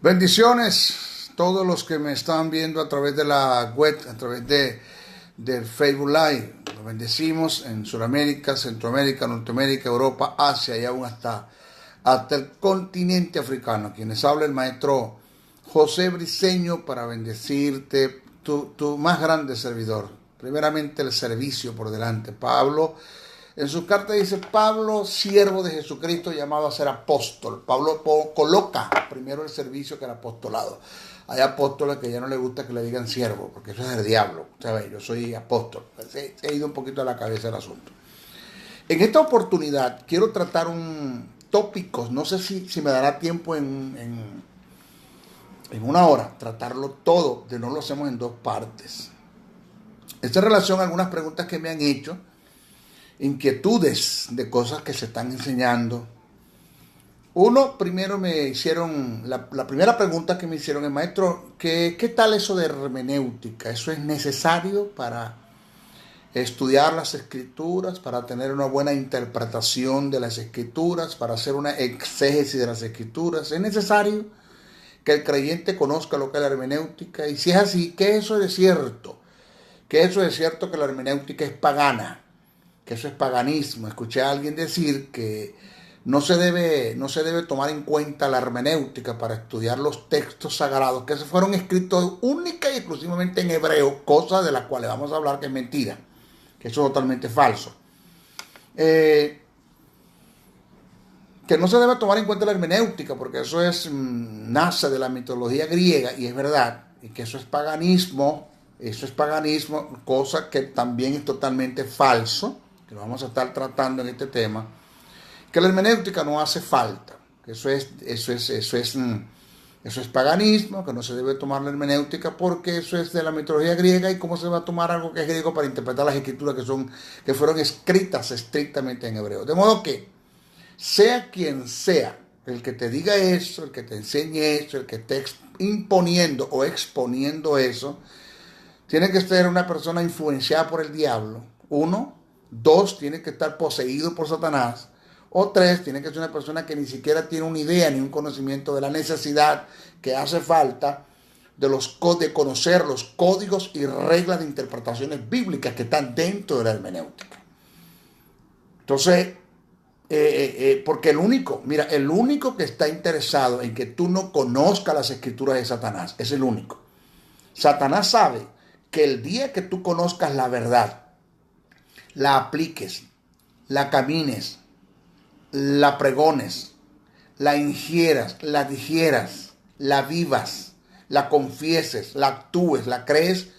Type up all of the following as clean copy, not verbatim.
Bendiciones todos los que me están viendo a través de la web, a través del Facebook Live. Los bendecimos en Sudamérica, Centroamérica, Norteamérica, Europa, Asia y aún hasta el continente africano. Quienes habla el maestro José Briceño para bendecirte, tu más grande servidor. Primeramente el servicio por delante. Pablo, en su carta dice, Pablo, siervo de Jesucristo, llamado a ser apóstol. Pablo coloca primero el servicio que el apostolado. Hay apóstoles que ya no les gusta que le digan siervo, porque eso es del diablo. ¿Sabes? Yo soy apóstol. Se ha ido un poquito a la cabeza el asunto. En esta oportunidad quiero tratar un tópico, no sé si me dará tiempo en una hora, tratarlo todo, de no lo hacemos en dos partes. Esta relación a algunas preguntas que me han hecho, inquietudes de cosas que se están enseñando. Uno, primero me hicieron, la primera pregunta que me hicieron es, maestro, ¿qué tal eso de hermenéutica? ¿Eso es necesario para estudiar las escrituras, para tener una buena interpretación de las escrituras, para hacer una exégesis de las escrituras? ¿Es necesario que el creyente conozca lo que es la hermenéutica? Y si es así, ¿qué eso es cierto? ¿Que eso es cierto que la hermenéutica es pagana? Que eso es paganismo. Escuché a alguien decir que no se debe tomar en cuenta la hermenéutica para estudiar los textos sagrados que se fueron escritos única y exclusivamente en hebreo, cosa de la cual vamos a hablar que es mentira, que eso es totalmente falso. Que no se debe tomar en cuenta la hermenéutica porque eso nace de la mitología griega y es verdad, y que eso es paganismo, cosa que también es totalmente falso, que lo vamos a estar tratando en este tema, que la hermenéutica no hace falta, que eso es paganismo, que no se debe tomar la hermenéutica porque eso es de la mitología griega, y cómo se va a tomar algo que es griego para interpretar las escrituras que fueron escritas estrictamente en hebreo. De modo que, sea quien sea, el que te diga eso, el que te enseñe eso, el que esté imponiendo o exponiendo eso, tiene que ser una persona influenciada por el diablo. Uno. Dos, tiene que estar poseído por Satanás. O tres, tiene que ser una persona que ni siquiera tiene una idea ni un conocimiento de la necesidad que hace falta de conocer los códigos y reglas de interpretaciones bíblicas que están dentro de la hermenéutica. Entonces, porque el único que está interesado en que tú no conozcas las escrituras es Satanás. Es el único. Satanás sabe que el día que tú conozcas la verdad, la apliques, la camines, la pregones, la ingieras, la digieras, la vivas, la confieses, la actúes, la crees,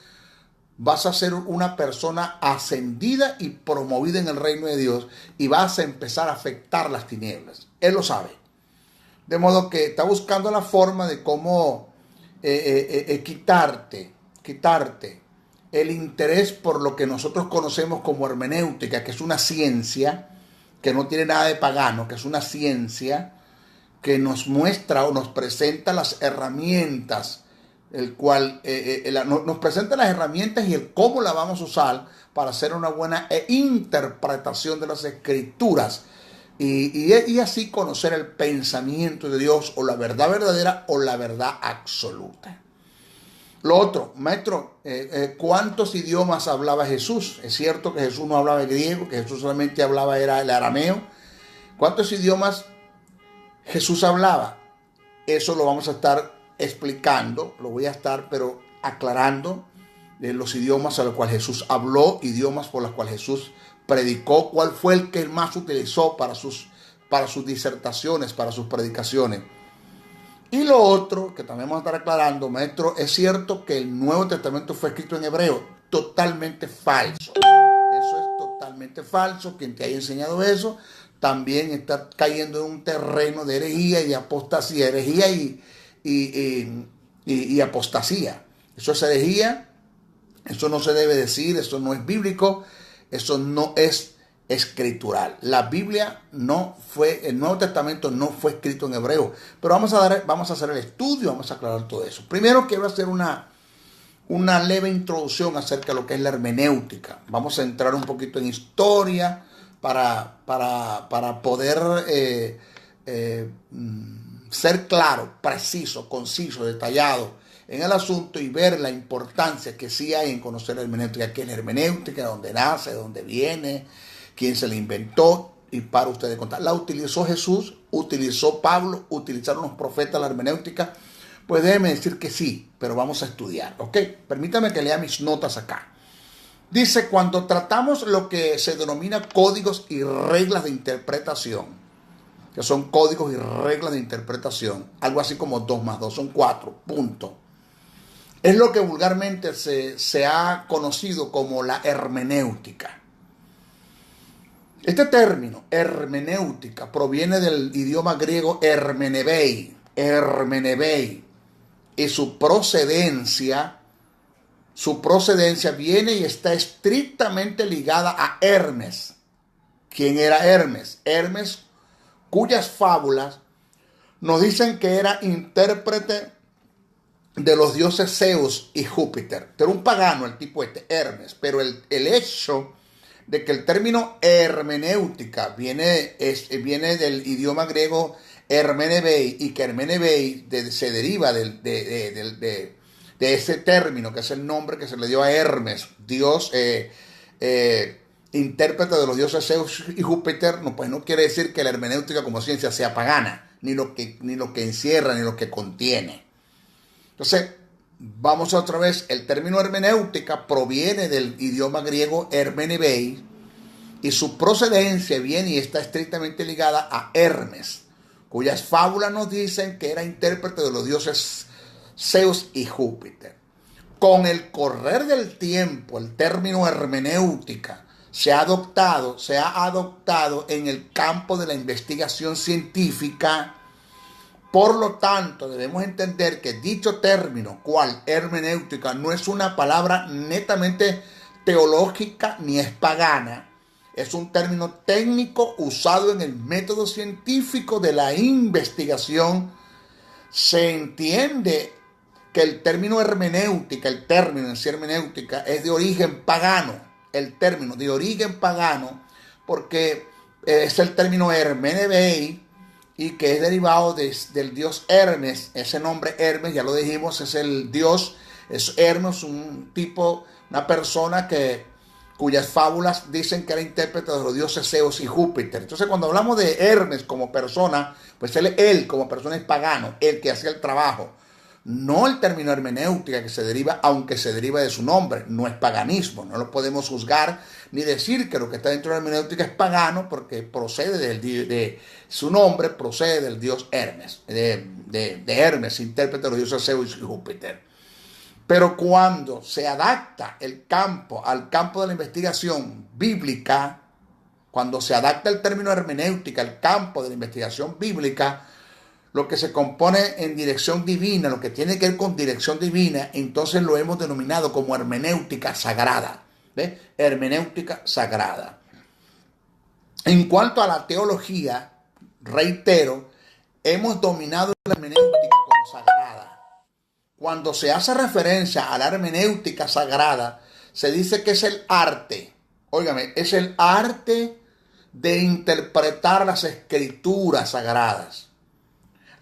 vas a ser una persona ascendida y promovida en el reino de Dios y vas a empezar a afectar las tinieblas. Él lo sabe. De modo que está buscando la forma de cómo quitarte el interés por lo que nosotros conocemos como hermenéutica, que es una ciencia que no tiene nada de pagano, que es una ciencia que nos muestra o nos presenta las herramientas, nos presenta las herramientas y el cómo la vamos a usar para hacer una buena interpretación de las escrituras y así conocer el pensamiento de Dios, o la verdad verdadera o la verdad absoluta. Lo otro, maestro, ¿cuántos idiomas hablaba Jesús? Es cierto que Jesús no hablaba el griego, que Jesús solamente hablaba era el arameo. ¿Cuántos idiomas Jesús hablaba? Eso lo vamos a estar explicando, lo voy a estar pero aclarando, los idiomas a los cuales Jesús habló, idiomas por los cuales Jesús predicó, cuál fue el que más utilizó para sus disertaciones, para sus predicaciones. Y lo otro, que también vamos a estar aclarando, maestro, es cierto que el Nuevo Testamento fue escrito en hebreo. Totalmente falso. Eso es totalmente falso. Quien te haya enseñado eso también está cayendo en un terreno de herejía y de apostasía. Herejía y apostasía. Eso es herejía. Eso no se debe decir. Eso no es bíblico. Eso no es escritural. La Biblia el Nuevo Testamento no fue escrito en hebreo, pero vamos a hacer el estudio, vamos a aclarar todo eso. Primero quiero hacer una leve introducción acerca de lo que es la hermenéutica. Vamos a entrar un poquito en historia para poder ser claro, preciso, conciso, detallado en el asunto y ver la importancia que sí hay en conocer la hermenéutica, qué es la hermenéutica, dónde nace, dónde viene, quién se la inventó, y para ustedes contar. La utilizó Jesús, utilizó Pablo, utilizaron los profetas la hermenéutica. Pues déjeme decir que sí, pero vamos a estudiar, ¿ok? Permítame que lea mis notas acá. Dice, cuando tratamos lo que se denomina códigos y reglas de interpretación, que son códigos y reglas de interpretación, algo así como 2 más 2 son 4, punto. Es lo que vulgarmente se ha conocido como la hermenéutica. Este término, hermenéutica, proviene del idioma griego hermenebei, y su procedencia viene y está estrictamente ligada a Hermes. ¿Quién era Hermes? Hermes, cuyas fábulas nos dicen que era intérprete de los dioses Zeus y Júpiter. Era un pagano el tipo Hermes, pero el hecho de que el término hermenéutica viene del idioma griego hermenebei, y que hermenebei se deriva de ese término, que es el nombre que se le dio a Hermes, dios intérprete de los dioses Zeus y Júpiter, no, pues no quiere decir que la hermenéutica como ciencia sea pagana, ni lo que encierra, ni lo que contiene. Entonces, vamos otra vez, el término hermenéutica proviene del idioma griego hermenebei y su procedencia viene y está estrictamente ligada a Hermes, cuyas fábulas nos dicen que era intérprete de los dioses Zeus y Júpiter. Con el correr del tiempo, el término hermenéutica se ha adoptado en el campo de la investigación científica. Por lo tanto, debemos entender que dicho término, cual hermenéutica, no es una palabra netamente teológica ni es pagana. Es un término técnico usado en el método científico de la investigación. Se entiende que el término hermenéutica, el término en sí hermenéutica, es de origen pagano. El término de origen pagano, porque es el término hermenebei, y que es derivado del dios Hermes. Ese nombre Hermes, ya lo dijimos, es el dios, es Hermes, un tipo, una persona cuyas fábulas dicen que era intérprete de los dioses Zeus y Júpiter. Entonces, cuando hablamos de Hermes como persona, pues él como persona es pagano, el que hacía el trabajo. No el término hermenéutica, que se deriva, aunque se deriva de su nombre, no es paganismo. No lo podemos juzgar ni decir que lo que está dentro de la hermenéutica es pagano, porque procede de su nombre, procede del dios Hermes, de Hermes, intérprete de los dioses Zeus y Júpiter. Pero cuando se adapta el campo al campo de la investigación bíblica, cuando se adapta el término hermenéutica al campo de la investigación bíblica, lo que se compone en dirección divina, lo que tiene que ver con dirección divina, entonces lo hemos denominado como hermenéutica sagrada. ¿Ves? Hermenéutica sagrada. En cuanto a la teología, reitero, hemos dominado la hermenéutica como sagrada. Cuando se hace referencia a la hermenéutica sagrada, se dice que es el arte, óigame, es el arte de interpretar las escrituras sagradas.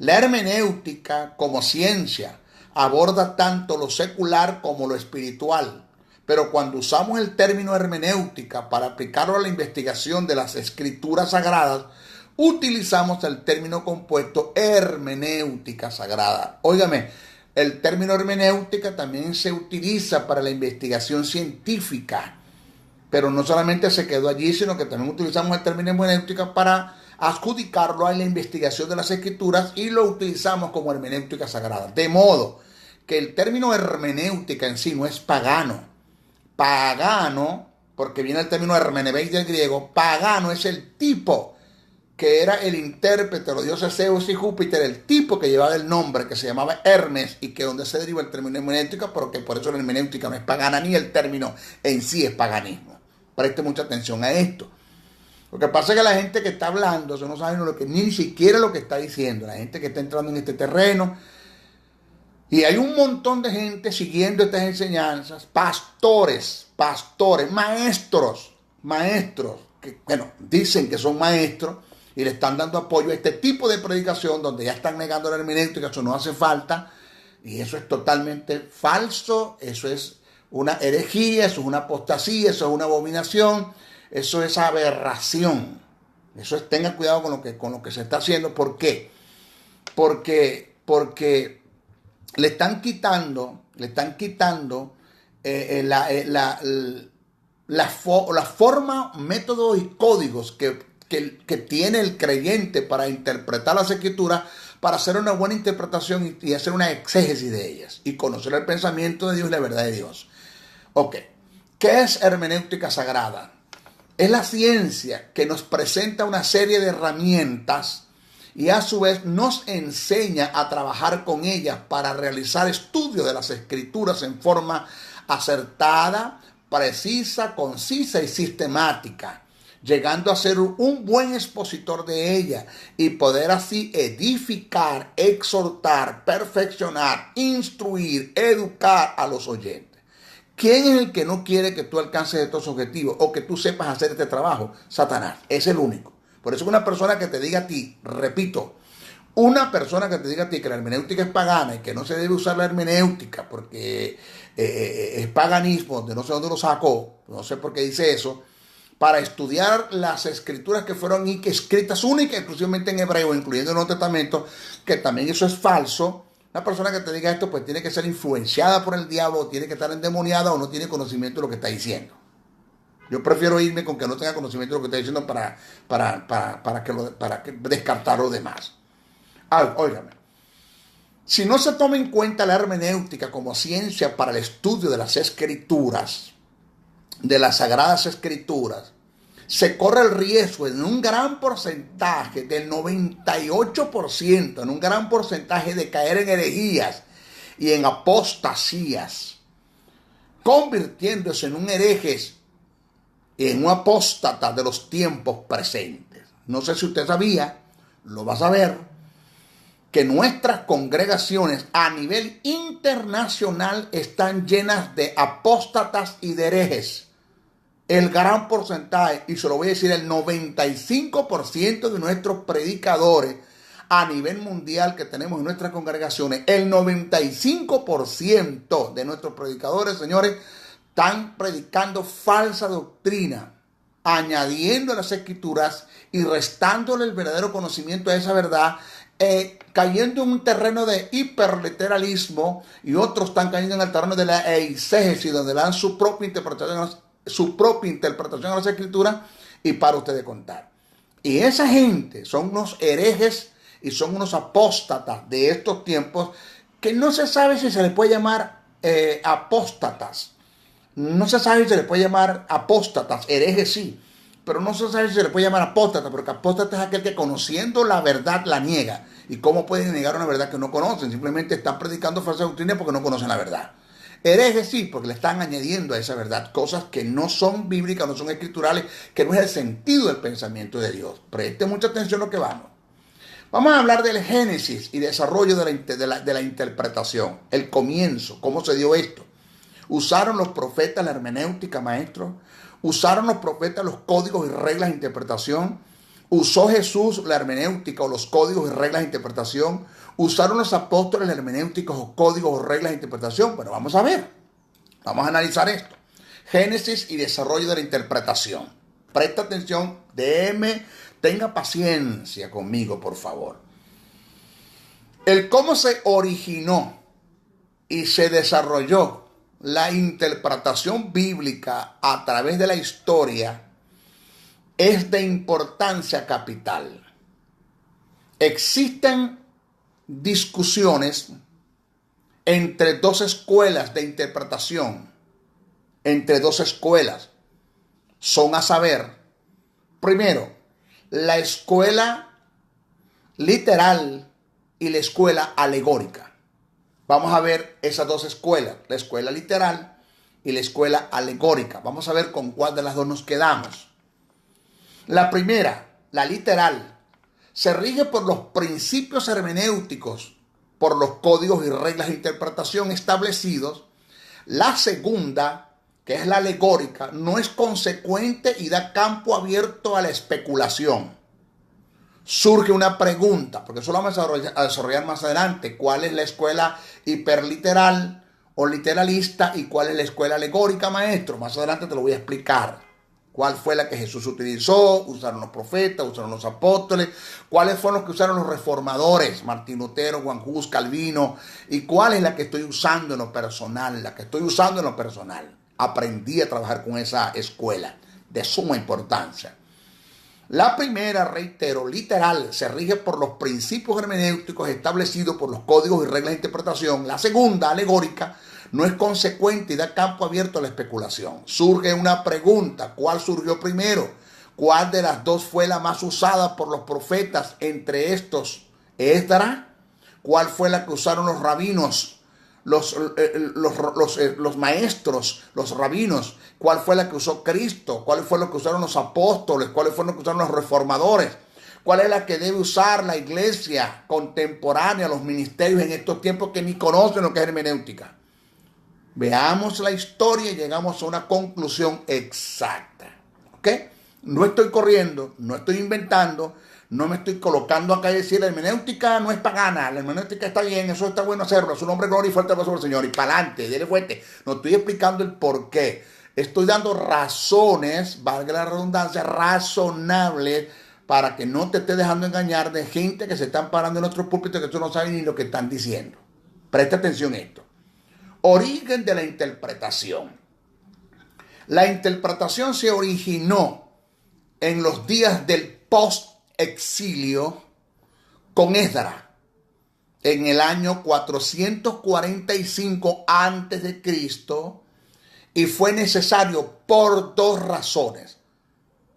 La hermenéutica como ciencia aborda tanto lo secular como lo espiritual, pero cuando usamos el término hermenéutica para aplicarlo a la investigación de las escrituras sagradas, utilizamos el término compuesto hermenéutica sagrada. Óigame, el término hermenéutica también se utiliza para la investigación científica, pero no solamente se quedó allí, sino que también utilizamos el término hermenéutica para adjudicarlo a la investigación de las escrituras y lo utilizamos como hermenéutica sagrada. De modo que el término hermenéutica en sí no es pagano. Pagano, porque viene el término hermenebei del griego, pagano es el tipo que era el intérprete de los dioses Zeus y Júpiter, el tipo que llevaba el nombre que se llamaba Hermes y que donde se deriva el término hermenéutica, porque por eso la hermenéutica no es pagana ni el término en sí es paganismo. Preste mucha atención a esto. Lo que pasa es que la gente que está hablando, eso no saben ni siquiera lo que está diciendo. La gente que está entrando en este terreno. Y hay un montón de gente siguiendo estas enseñanzas. Pastores, maestros, que, bueno, dicen que son maestros. y le están dando apoyo a este tipo de predicación donde ya están negando la hermenéutica, eso no hace falta, y eso es totalmente falso, eso es una herejía, eso es una apostasía, eso es una abominación, eso es aberración. Eso es, tengan cuidado con lo que se está haciendo. ¿Por qué? Porque le están quitando la forma, métodos y códigos que tiene el creyente para interpretar las escrituras, para hacer una buena interpretación y hacer una exégesis de ellas y conocer el pensamiento de Dios y la verdad de Dios. Ok, ¿qué es hermenéutica sagrada? Es la ciencia que nos presenta una serie de herramientas y a su vez nos enseña a trabajar con ellas para realizar estudios de las escrituras en forma acertada, precisa, concisa y sistemática, llegando a ser un buen expositor de ella y poder así edificar, exhortar, perfeccionar, instruir, educar a los oyentes. ¿Quién es el que no quiere que tú alcances estos objetivos o que tú sepas hacer este trabajo? Satanás, es el único. Por eso una persona que te diga a ti, repito, una persona que te diga a ti que la hermenéutica es pagana y que no se debe usar la hermenéutica porque es paganismo, de no sé dónde lo sacó, no sé por qué dice eso, para estudiar las escrituras que fueron escritas únicas exclusivamente en hebreo, incluyendo el Nuevo Testamento, que también eso es falso. Una persona que te diga esto pues tiene que ser influenciada por el diablo, tiene que estar endemoniada o no tiene conocimiento de lo que está diciendo. Yo prefiero irme con que no tenga conocimiento de lo que está diciendo para descartar lo demás. Óigame, si no se toma en cuenta la hermenéutica como ciencia para el estudio de las escrituras, de las sagradas escrituras, se corre el riesgo en un gran porcentaje, del 98%, en un gran porcentaje de caer en herejías y en apostasías, convirtiéndose en un herejes y en un apóstata de los tiempos presentes. No sé si usted sabía, lo va a saber, que nuestras congregaciones a nivel internacional están llenas de apóstatas y de herejes. El gran porcentaje, y se lo voy a decir, el 95% de nuestros predicadores a nivel mundial que tenemos en nuestras congregaciones, el 95% de nuestros predicadores, señores, están predicando falsa doctrina, añadiendo las escrituras y restándole el verdadero conocimiento a esa verdad, cayendo en un terreno de hiperliteralismo, y otros están cayendo en el terreno de la eisegesis, donde dan su propia interpretación a las escrituras, y para ustedes contar. Y esa gente son unos herejes y son unos apóstatas de estos tiempos, que no se sabe si se les puede llamar apóstatas. No se sabe si se les puede llamar apóstatas, herejes sí, pero no se sabe si se les puede llamar apóstata, porque apóstata es aquel que conociendo la verdad la niega. ¿Y cómo pueden negar una verdad que no conocen? Simplemente están predicando falsa doctrina porque no conocen la verdad. Herejes sí, porque le están añadiendo a esa verdad cosas que no son bíblicas, no son escriturales, que no es el sentido del pensamiento de Dios. Preste mucha atención a lo que vamos. Vamos a hablar del génesis y desarrollo de la interpretación, el comienzo, cómo se dio esto. ¿Usaron los profetas la hermenéutica, maestro? ¿Usaron los profetas los códigos y reglas de interpretación? ¿Usó Jesús la hermenéutica o los códigos y reglas de interpretación? ¿Usaron los apóstoles la hermenéutica o códigos o reglas de interpretación? Bueno, vamos a ver. Vamos a analizar esto. Génesis y desarrollo de la interpretación. Presta atención, tenga paciencia conmigo, por favor. El cómo se originó y se desarrolló la interpretación bíblica a través de la historia es de importancia capital. Existen discusiones entre dos escuelas de interpretación, entre dos escuelas. Son a saber, primero, la escuela literal y la escuela alegórica. Vamos a ver esas dos escuelas, la escuela literal y la escuela alegórica. Vamos a ver con cuál de las dos nos quedamos. La primera, la literal, se rige por los principios hermenéuticos, por los códigos y reglas de interpretación establecidos. La segunda, que es la alegórica, no es consecuente y da campo abierto a la especulación. surge una pregunta, porque eso lo vamos a desarrollar más adelante. ¿Cuál es la escuela hiperliteral o literalista y cuál es la escuela alegórica, maestro? Más adelante te lo voy a explicar. ¿Cuál fue la que Jesús utilizó? ¿Usaron los profetas? ¿Usaron los apóstoles? ¿Cuáles fueron los que usaron los reformadores? Martín Lutero, Juan Hus, Calvino. ¿Y cuál es la que estoy usando en lo personal? La que estoy usando en lo personal. Aprendí a trabajar con esa escuela de suma importancia. La primera, reitero, literal, se rige por los principios hermenéuticos establecidos por los códigos y reglas de interpretación. La segunda, alegórica, no es consecuente y da campo abierto a la especulación. Surge una pregunta: ¿cuál surgió primero? ¿Cuál de las dos fue la más usada por los profetas? Entre estos, Esdras. ¿Cuál fue la que usaron los rabinos, los maestros, los rabinos? ¿Cuál fue la que usó Cristo? ¿Cuál fue la que usaron los apóstoles? ¿Cuál fue la que usaron los reformadores? ¿Cuál es la que debe usar la iglesia contemporánea, los ministerios en estos tiempos que ni conocen lo que es hermenéutica? Veamos la historia y llegamos a una conclusión exacta. ¿Ok? No estoy corriendo, no estoy inventando, no me estoy colocando acá y decir la hermenéutica no es pagana, la hermenéutica está bien, eso está bueno hacerlo, su nombre, gloria y fuerte aplauso al Señor, y para adelante, dele fuerte. No estoy explicando el por qué. Estoy dando razones, valga la redundancia, razonables, para que no te estés dejando engañar de gente que se están parando en otros púlpitos que tú no sabes ni lo que están diciendo. Presta atención a esto. Origen de la interpretación. La interpretación se originó en los días del post-exilio con Esdras, en el año 445 a.C., y fue necesario por dos razones.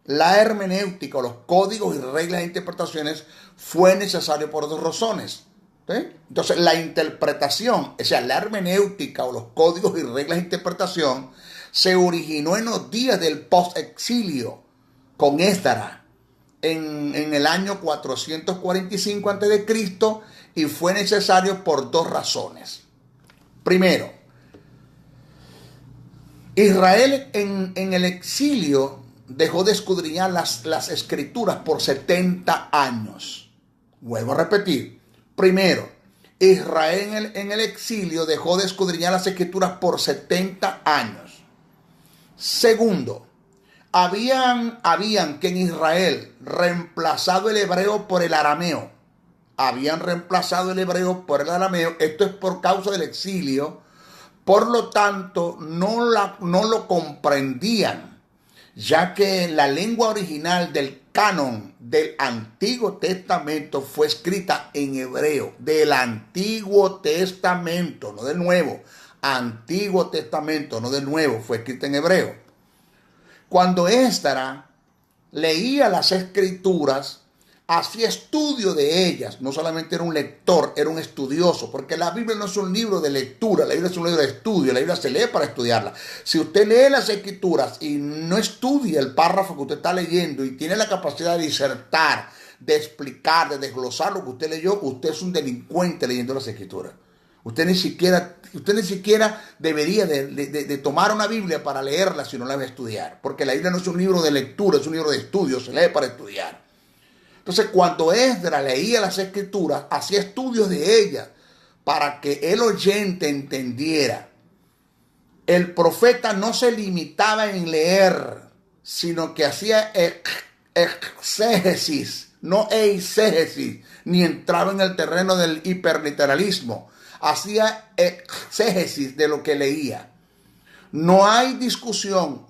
La hermenéutica, los códigos y reglas de interpretaciones, fue necesario por dos razones. ¿Sí? Entonces, la interpretación, o sea, la hermenéutica o los códigos y reglas de interpretación, se originó en los días del post-exilio con Esdras en el año 445 a.C. y fue necesario por dos razones. Primero, Israel en el exilio dejó de escudriñar las escrituras por 70 años. Vuelvo a repetir. Primero, Israel en el exilio dejó de escudriñar las escrituras por 70 años. Segundo, habían que en Israel reemplazado el hebreo por el arameo. Habían reemplazado el hebreo por el arameo. Esto es por causa del exilio. Por lo tanto, no lo comprendían, ya que la lengua original del canon del Antiguo Testamento fue escrita en hebreo. Del Antiguo Testamento, no del Nuevo. Antiguo Testamento, no del Nuevo, fue escrita en hebreo. Cuando Esdras leía las escrituras, hacía estudio de ellas. No solamente era un lector, era un estudioso, porque la Biblia no es un libro de lectura, la Biblia es un libro de estudio, la Biblia se lee para estudiarla. Si usted lee las escrituras y no estudia el párrafo que usted está leyendo y tiene la capacidad de disertar, de explicar, de desglosar lo que usted leyó, usted es un delincuente leyendo las escrituras. Usted ni siquiera debería de tomar una Biblia para leerla si no la va a estudiar, porque la Biblia no es un libro de lectura, es un libro de estudio, se lee para estudiar. Entonces, cuando Esdras leía las escrituras, hacía estudios de ellas para que el oyente entendiera. El profeta no se limitaba en leer, sino que hacía exégesis, no eisegesis, ni entraba en el terreno del hiperliteralismo. Hacía exégesis de lo que leía. No hay discusión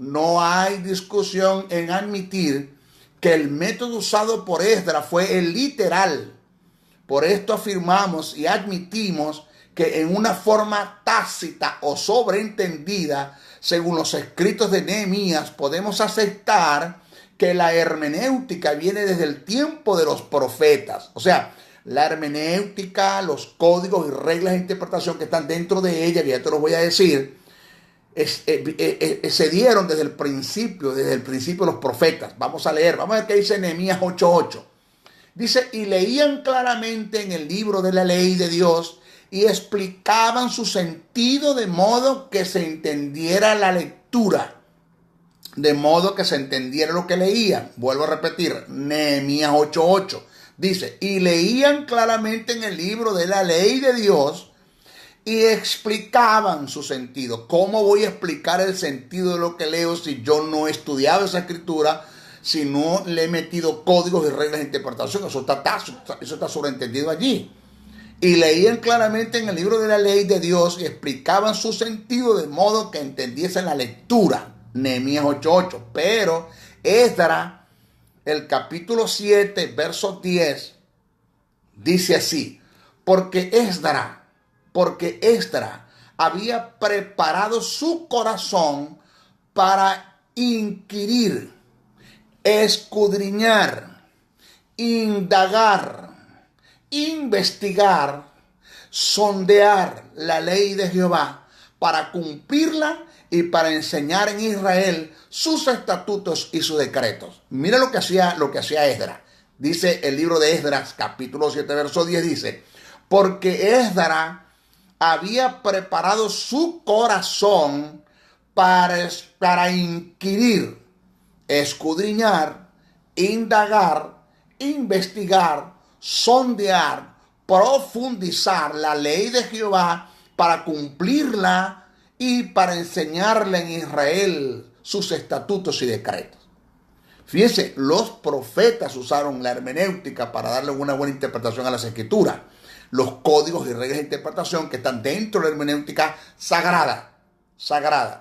en admitir que el método usado por Esdras fue el literal. Por esto afirmamos y admitimos que en una forma tácita o sobreentendida, según los escritos de Nehemías, podemos aceptar que la hermenéutica viene desde el tiempo de los profetas. O sea, la hermenéutica, los códigos y reglas de interpretación que están dentro de ella, que ya te los voy a decir, se dieron desde el principio de los profetas. Vamos a leer, vamos a ver qué dice Nehemías 8:8. Dice: y leían claramente en el libro de la ley de Dios y explicaban su sentido de modo que se entendiera la lectura, de modo que se entendiera lo que leían. Vuelvo a repetir, Nehemías 8:8. Dice, y leían claramente en el libro de la ley de Dios y explicaban su sentido. ¿Cómo voy a explicar el sentido de lo que leo si yo no he estudiado esa escritura, si no le he metido códigos y reglas de interpretación? Eso está sobreentendido allí. Y leían claramente en el libro de la ley de Dios y explicaban su sentido de modo que entendiesen la lectura. Nehemías 8:8. Pero Esdras, el capítulo 7, verso 10, dice así: porque Esdras había preparado su corazón para inquirir, escudriñar, indagar, investigar, sondear la ley de Jehová para cumplirla y para enseñar en Israel sus estatutos y sus decretos. Mira lo que hacía Esdras. Dice el libro de Esdras, capítulo 7, verso 10, dice, porque Esdras había preparado su corazón para inquirir, escudriñar, indagar, investigar, sondear, profundizar la ley de Jehová para cumplirla y para enseñarle en Israel sus estatutos y decretos. Fíjense, los profetas usaron la hermenéutica para darle una buena interpretación a las escrituras. Los códigos y reglas de interpretación que están dentro de la hermenéutica sagrada,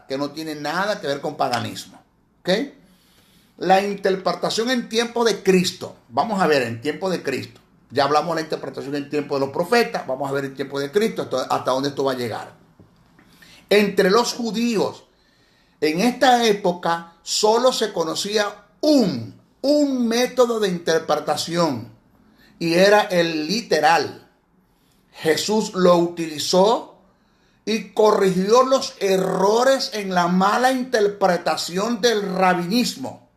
que no tiene nada que ver con paganismo. ¿Ok? La interpretación en tiempo de Cristo. Vamos a ver, en tiempo de Cristo. Ya hablamos de la interpretación en tiempo de los profetas. Vamos a ver en tiempo de Cristo hasta dónde esto va a llegar. Entre los judíos, en esta época, solo se conocía un método de interpretación, y era el literal. Jesús lo utilizó y corrigió los errores en la mala interpretación del rabinismo,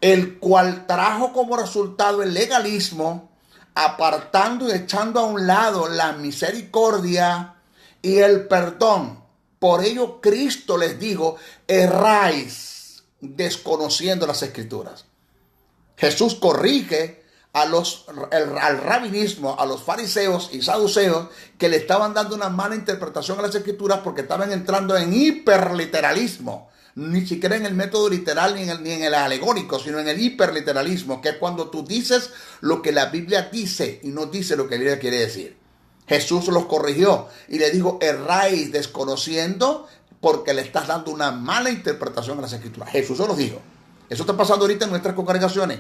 el cual trajo como resultado el legalismo, apartando y echando a un lado la misericordia y el perdón. Por ello Cristo les dijo, erráis desconociendo las escrituras. Jesús corrige al rabinismo, a los fariseos y saduceos que le estaban dando una mala interpretación a las escrituras porque estaban entrando en hiperliteralismo. Ni siquiera en el método literal ni en el alegórico, sino en el hiperliteralismo, que es cuando tú dices lo que la Biblia dice y no dice lo que la Biblia quiere decir. Jesús los corrigió y le dijo, erráis desconociendo porque le estás dando una mala interpretación a las escrituras. Jesús se los dijo. Eso está pasando ahorita en nuestras congregaciones.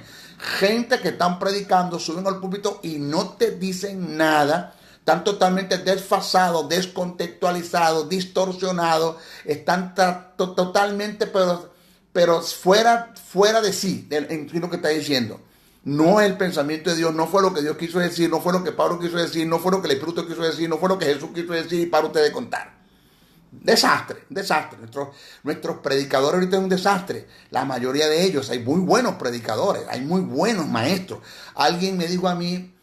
Gente que están predicando, suben al púlpito y no te dicen nada. Están totalmente desfasados, descontextualizados, distorsionados. Están totalmente, pero fuera de sí, en lo que está diciendo. No es el pensamiento de Dios, no fue lo que Dios quiso decir, no fue lo que Pablo quiso decir, no fue lo que el Espíritu quiso decir, no fue lo que Jesús quiso decir y para ustedes contar. Desastre. Nuestros predicadores ahorita es un desastre. La mayoría de ellos, hay muy buenos predicadores, hay muy buenos maestros. Alguien me dijo a mí,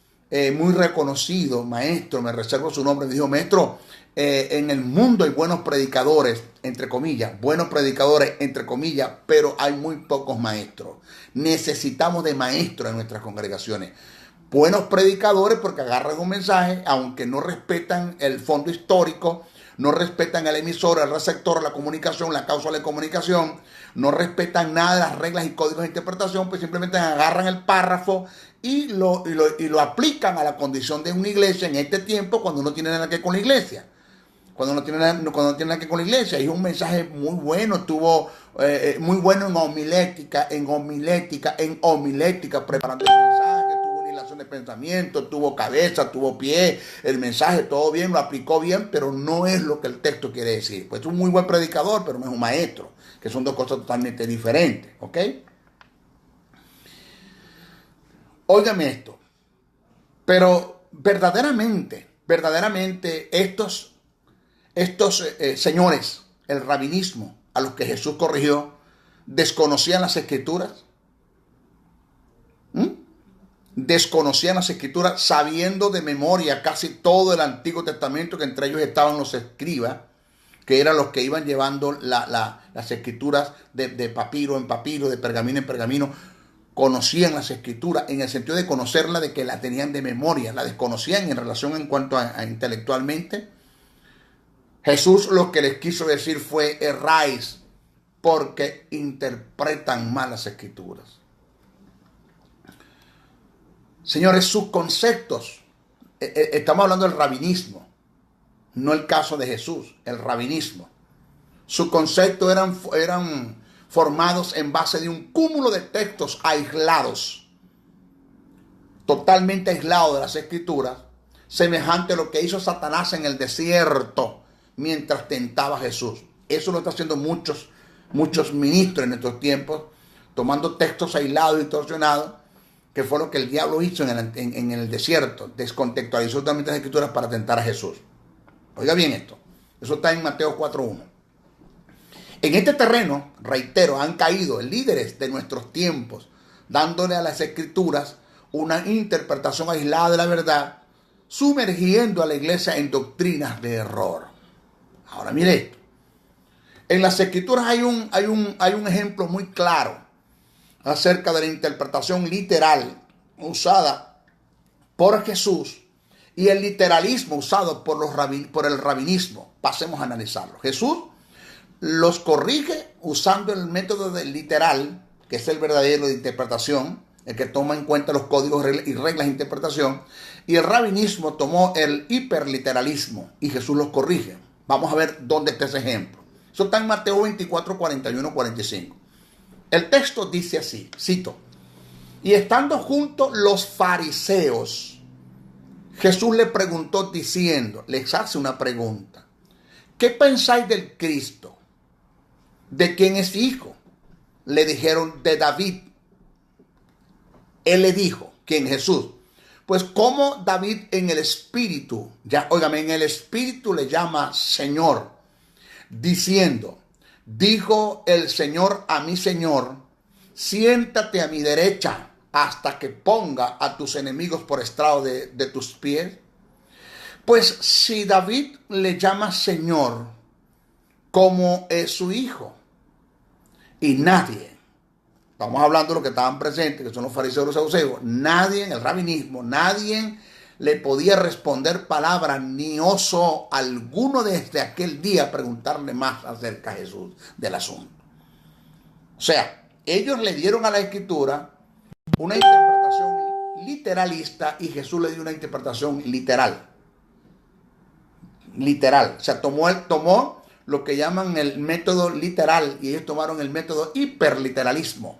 muy reconocido, maestro, me reservo su nombre, me dijo, maestro, en el mundo hay buenos predicadores, entre comillas, pero hay muy pocos maestros. Necesitamos de maestros en nuestras congregaciones. Buenos predicadores porque agarran un mensaje, aunque no respetan el fondo histórico, no respetan el emisor, el receptor, la comunicación, la causa de comunicación, no respetan nada de las reglas y códigos de interpretación, pues simplemente agarran el párrafo y lo aplican a la condición de una iglesia en este tiempo cuando no tiene nada que ver con la iglesia. Cuando no tiene nada que ver con la iglesia. Y es un mensaje muy bueno, estuvo muy bueno en homilética, preparando el mensaje, tuvo una hilación de pensamiento, tuvo cabeza, tuvo pie, el mensaje, todo bien, lo aplicó bien, pero no es lo que el texto quiere decir. Pues es un muy buen predicador, pero no es un maestro, que son dos cosas totalmente diferentes, ¿ok? Óigame esto, pero verdaderamente, estos señores, el rabinismo, a los que Jesús corrigió, desconocían las escrituras. Desconocían las escrituras, sabiendo de memoria casi todo el Antiguo Testamento, que entre ellos estaban los escribas, que eran los que iban llevando las escrituras de papiro en papiro, de pergamino en pergamino, conocían las escrituras en el sentido de conocerla, de que la tenían de memoria, la desconocían en relación en cuanto a intelectualmente. Jesús lo que les quiso decir fue: erráis porque interpretan mal las escrituras. Señores, sus conceptos, estamos hablando del rabinismo, no el caso de Jesús, el rabinismo. Sus conceptos eran formados en base de un cúmulo de textos aislados, totalmente aislados de las escrituras, semejante a lo que hizo Satanás en el desierto mientras tentaba a Jesús. Eso lo están haciendo muchos ministros en estos tiempos, tomando textos aislados y distorsionados, que fue lo que el diablo hizo en el desierto. Descontextualizó totalmente las escrituras para tentar a Jesús. Oiga bien esto. Eso está en Mateo 4:1. En este terreno, reitero, han caído líderes de nuestros tiempos, dándole a las escrituras una interpretación aislada de la verdad, sumergiendo a la iglesia en doctrinas de error. Ahora mire esto. En las escrituras hay un ejemplo muy claro acerca de la interpretación literal usada por Jesús y el literalismo usado por el rabinismo. Pasemos a analizarlo. Jesús los corrige usando el método del literal, que es el verdadero de interpretación, el que toma en cuenta los códigos y reglas de interpretación, y el rabinismo tomó el hiperliteralismo y Jesús los corrige. Vamos a ver dónde está ese ejemplo. Eso está en Mateo 24, 41, 45. El texto dice así, cito: y estando juntos los fariseos, Jesús le preguntó diciendo, les hace una pregunta: ¿qué pensáis del Cristo? ¿De quién es hijo? Le dijeron: de David. Él le dijo, ¿quién? Jesús. Pues como David en el espíritu, en el espíritu le llama Señor, diciendo: dijo el Señor a mi Señor, siéntate a mi derecha hasta que ponga a tus enemigos por estrado de tus pies. Pues si David le llama Señor, ¿cómo es su hijo? Y nadie, estamos hablando de los que estaban presentes, que son los fariseos y los saduceos, nadie en el rabinismo, nadie le podía responder palabra ni osó alguno desde aquel día preguntarle más acerca de Jesús del asunto. O sea, ellos le dieron a la escritura una interpretación literalista y Jesús le dio una interpretación literal. O sea, tomó lo que llaman el método literal y ellos tomaron el método hiperliteralista.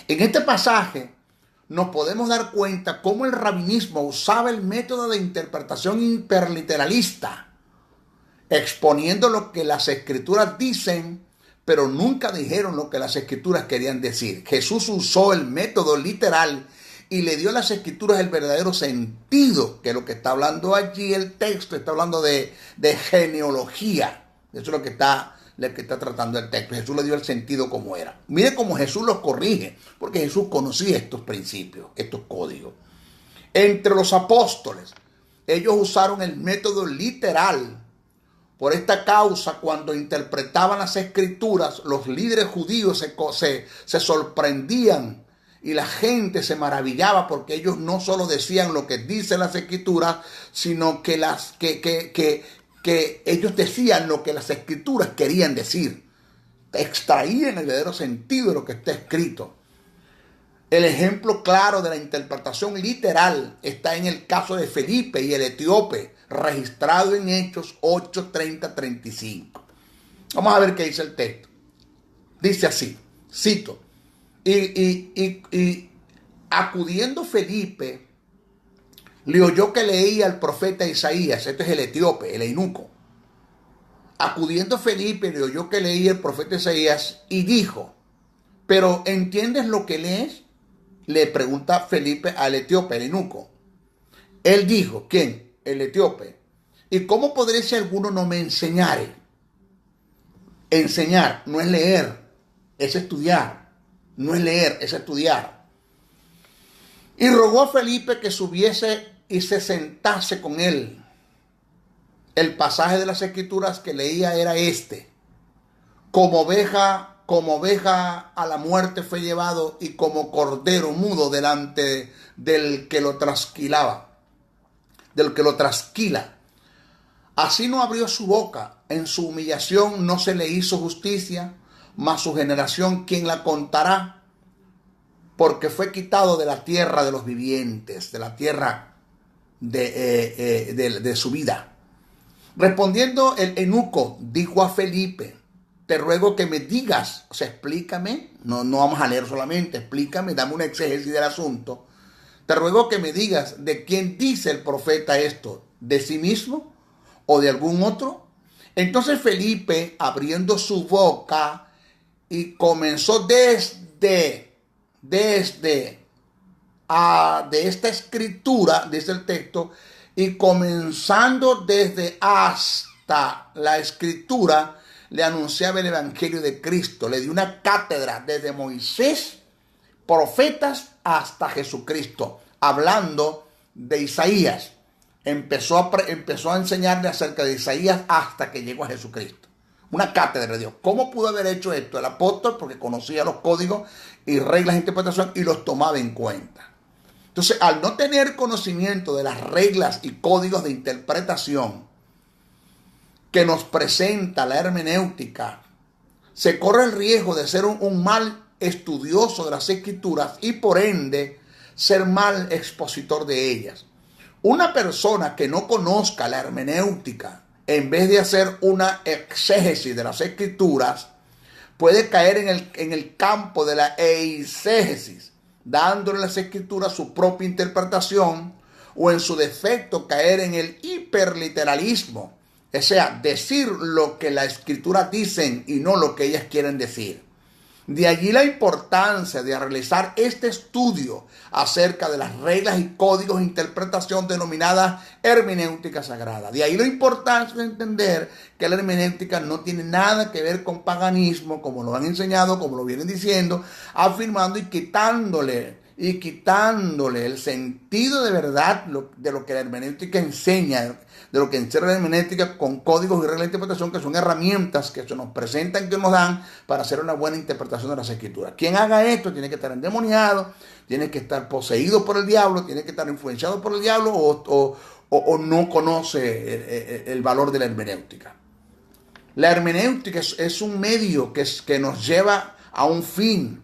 En este pasaje nos podemos dar cuenta cómo el rabinismo usaba el método de interpretación hiperliteralista, exponiendo lo que las escrituras dicen, pero nunca dijeron lo que las escrituras querían decir. Jesús usó el método literal y le dio a las escrituras el verdadero sentido, que lo que está hablando allí el texto está hablando de genealogía. Eso es lo que está tratando el texto. Jesús le dio el sentido como era. Mire cómo Jesús los corrige, porque Jesús conocía estos principios, estos códigos. Entre los apóstoles, ellos usaron el método literal. Por esta causa, cuando interpretaban las escrituras, los líderes judíos se sorprendían y la gente se maravillaba, porque ellos no solo decían lo que dicen las escrituras, sino que ellos decían lo que las escrituras querían decir. Extraían el verdadero sentido de lo que está escrito. El ejemplo claro de la interpretación literal está en el caso de Felipe y el etíope, registrado en Hechos 8, 30, 35. Vamos a ver qué dice el texto. Dice así, cito: y acudiendo Felipe, le oyó que leía el profeta Isaías. Este es el etíope, el eunuco. Acudiendo Felipe, le oyó que leía el profeta Isaías y dijo: ¿pero entiendes lo que lees? Le pregunta Felipe al etíope, el eunuco. Él dijo, ¿quién? El etíope. ¿Y cómo podré si alguno no me enseñare? Enseñar no es leer, es estudiar. No es leer, es estudiar. Y rogó a Felipe que subiese y se sentase con él. El pasaje de las escrituras que leía era este: como oveja como oveja a la muerte fue llevado y como cordero mudo delante del que lo trasquilaba, del que lo trasquila. Así no abrió su boca, en su humillación no se le hizo justicia, mas su generación, ¿quién la contará? Porque fue quitado de la tierra de los vivientes, de la tierra de su vida. Respondiendo el eunuco, dijo a Felipe, te ruego que me digas, o sea, explícame, no vamos a leer solamente, explícame, dame una exégesis del asunto. Te ruego que me digas, ¿de quién dice el profeta esto? ¿De sí mismo o de algún otro? Entonces Felipe, abriendo su boca, y comenzó de esta escritura, dice el texto, y comenzando desde hasta la escritura, le anunciaba el evangelio de Cristo. Le dio una cátedra desde Moisés, profetas, hasta Jesucristo, hablando de Isaías. Empezó a enseñarle acerca de Isaías hasta que llegó a Jesucristo. Una cátedra de Dios. ¿Cómo pudo haber hecho esto el apóstol? Porque conocía los códigos y reglas de interpretación y los tomaba en cuenta. Entonces, al no tener conocimiento de las reglas y códigos de interpretación que nos presenta la hermenéutica, se corre el riesgo de ser un mal estudioso de las escrituras y por ende ser mal expositor de ellas. Una persona que no conozca la hermenéutica, en vez de hacer una exégesis de las escrituras, puede caer en el campo de la eisegesis, dándole a las escrituras su propia interpretación, o en su defecto caer en el hiperliteralismo, o sea, decir lo que las escrituras dicen y no lo que ellas quieren decir. De allí la importancia de realizar este estudio acerca de las reglas y códigos de interpretación denominadas hermenéutica sagrada. De ahí la importancia de entender que la hermenéutica no tiene nada que ver con paganismo, como lo han enseñado, como lo vienen diciendo, afirmando y quitándole el sentido de verdad de lo que la hermenéutica enseña, de lo que encierra la hermenéutica con códigos y reglas de interpretación, que son herramientas que se nos presentan, que nos dan para hacer una buena interpretación de las escrituras. Quien haga esto tiene que estar endemoniado, tiene que estar poseído por el diablo, tiene que estar influenciado por el diablo o no conoce el valor de la hermenéutica. La hermenéutica es un medio que nos lleva a un fin,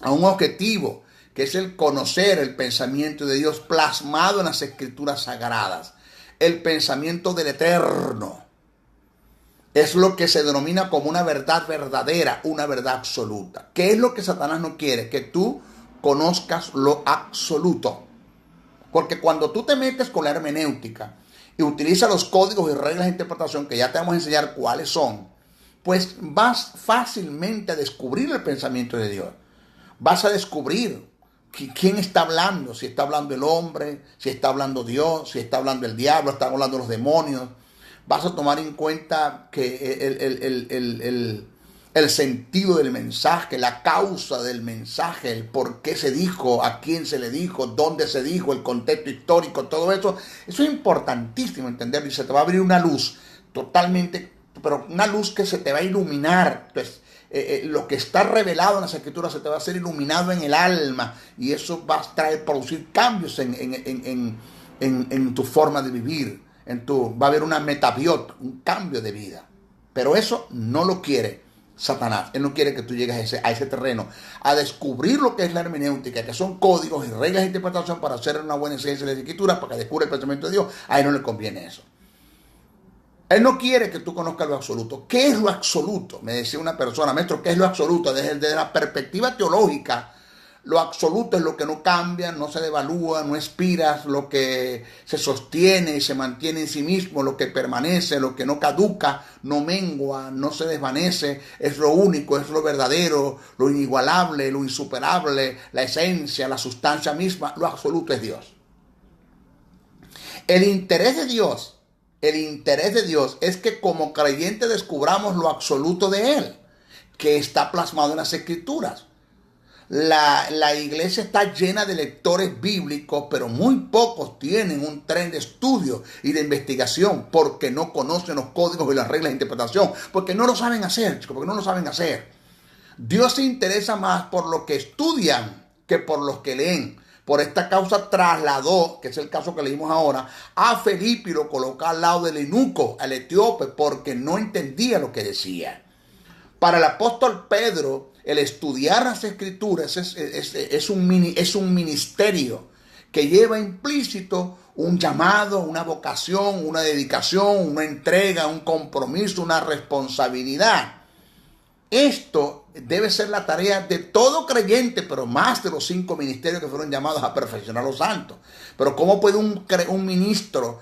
a un objetivo, que es el conocer el pensamiento de Dios plasmado en las escrituras sagradas. El pensamiento del Eterno es lo que se denomina como una verdad verdadera, una verdad absoluta. ¿Qué es lo que Satanás no quiere? Que tú conozcas lo absoluto. Porque cuando tú te metes con la hermenéutica y utilizas los códigos y reglas de interpretación, que ya te vamos a enseñar cuáles son, pues vas fácilmente a descubrir el pensamiento de Dios. Vas a descubrir quién está hablando, si está hablando el hombre, si está hablando Dios, si está hablando el diablo, está hablando los demonios. Vas a tomar en cuenta que el sentido del mensaje, la causa del mensaje, el por qué se dijo, a quién se le dijo, dónde se dijo, el contexto histórico, todo eso. Eso es importantísimo entenderlo y se te va a abrir una luz totalmente, pero una luz que se te va a iluminar. Entonces, lo que está revelado en las escrituras se te va a hacer iluminado en el alma y eso va a producir cambios en tu forma de vivir, va a haber una metabiot, un cambio de vida. Pero eso no lo quiere Satanás. Él no quiere que tú llegues a ese terreno, a descubrir lo que es la hermenéutica, que son códigos y reglas de interpretación para hacer una buena esencia de las escrituras, para que descubra el pensamiento de Dios. A él no le conviene eso. Él no quiere que tú conozcas lo absoluto. ¿Qué es lo absoluto? Me decía una persona, maestro, ¿qué es lo absoluto? Desde la perspectiva teológica, lo absoluto es lo que no cambia, no se devalúa, no expira, lo que se sostiene y se mantiene en sí mismo, lo que permanece, lo que no caduca, no mengua, no se desvanece, es lo único, es lo verdadero, lo inigualable, lo insuperable, la esencia, la sustancia misma. Lo absoluto es Dios. El interés de Dios es que como creyentes descubramos lo absoluto de Él, que está plasmado en las Escrituras. La iglesia está llena de lectores bíblicos, pero muy pocos tienen un tren de estudio y de investigación porque no conocen los códigos y las reglas de interpretación, porque no lo saben hacer, chicos, porque no lo saben hacer. Dios se interesa más por lo que estudian que por los que leen. Por esta causa trasladó, que es el caso que leímos ahora, a Felipe y lo colocó al lado del eunuco, al etíope, porque no entendía lo que decía. Para el apóstol Pedro, el estudiar las escrituras es un ministerio que lleva implícito un llamado, una vocación, una dedicación, una entrega, un compromiso, una responsabilidad. Esto debe ser la tarea de todo creyente, pero más de los 5 ministerios que fueron llamados a perfeccionar a los santos. Pero ¿cómo puede un ministro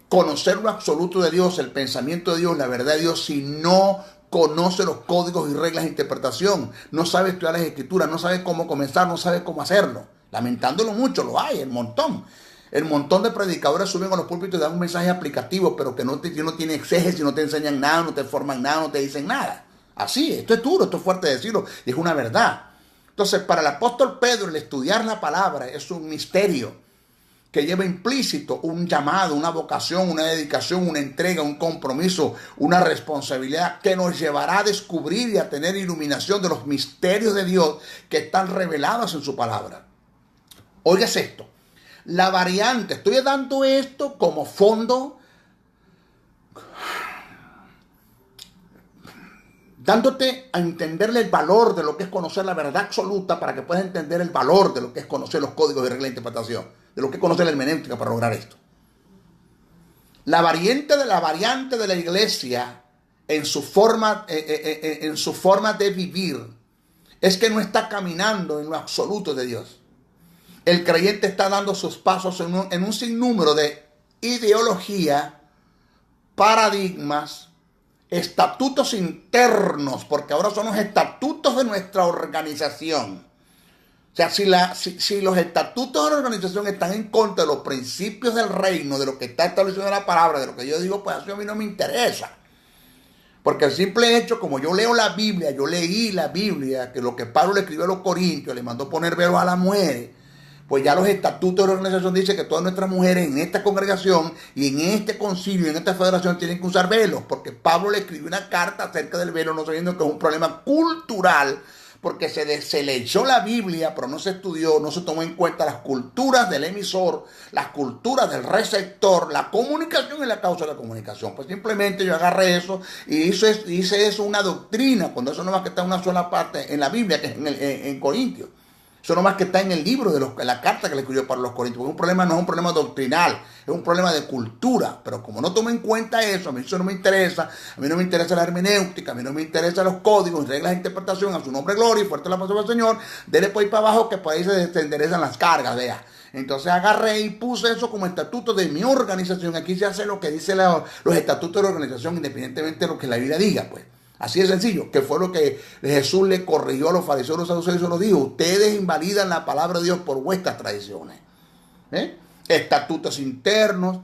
conocer lo absoluto de Dios, el pensamiento de Dios, la verdad de Dios, si no conoce los códigos y reglas de interpretación? No sabe estudiar las escrituras, no sabe cómo comenzar, no sabe cómo hacerlo. Lamentándolo mucho, lo hay, el montón. El montón de predicadores suben a los púlpitos y dan un mensaje aplicativo, pero que no tiene exégesis, no te enseñan nada, no te forman nada, no te dicen nada. Así, esto es duro, esto es fuerte decirlo, y es una verdad. Entonces, para el apóstol Pedro, el estudiar la palabra es un misterio que lleva implícito un llamado, una vocación, una dedicación, una entrega, un compromiso, una responsabilidad que nos llevará a descubrir y a tener iluminación de los misterios de Dios que están revelados en su palabra. Oigas esto. La variante, estoy dando esto como fondo, dándote a entenderle el valor de lo que es conocer la verdad absoluta para que puedas entender el valor de lo que es conocer los códigos y reglas de interpretación, de lo que es conocer la hermenéutica para lograr esto. La variante de la iglesia en su forma de vivir es que no está caminando en lo absoluto de Dios. El creyente está dando sus pasos en un sinnúmero de ideología, paradigmas, estatutos internos, porque ahora son los estatutos de nuestra organización. O sea, si los estatutos de la organización están en contra de los principios del reino, de lo que está establecido en la palabra, de lo que yo digo, pues eso a mí no me interesa. Porque el simple hecho, como yo leo la Biblia, yo leí la Biblia, que lo que Pablo le escribió a los Corintios, le mandó poner velo a las mujeres, pues ya los estatutos de la organización dicen que todas nuestras mujeres en esta congregación y en este concilio, en esta federación, tienen que usar velos, porque Pablo le escribió una carta acerca del velo, no sabiendo que es un problema cultural, porque se leyó la Biblia, pero no se estudió, no se tomó en cuenta las culturas del emisor, las culturas del receptor, la comunicación y la causa de la comunicación. Pues simplemente yo agarré eso y hice eso una doctrina, cuando eso no más que está en una sola parte en la Biblia, que es en Corintios. Eso no más que está en el libro de la carta que le escribió para los Corintios. Un problema no es un problema doctrinal, es un problema de cultura. Pero como no tomo en cuenta eso, a mí eso no me interesa. A mí no me interesa la hermenéutica, a mí no me interesan los códigos, reglas de interpretación. A su nombre, gloria y fuerte la paz del Señor. Dele por ahí para abajo que por ahí se enderezan las cargas, vea. Entonces agarré y puse eso como estatuto de mi organización. Aquí se hace lo que dicen los estatutos de la organización, independientemente de lo que la Biblia diga, pues. Así de sencillo, que fue lo que Jesús le corrigió a los fariseos y los saduceos y se los dijo: ustedes invalidan la palabra de Dios por vuestras tradiciones. Estatutos internos,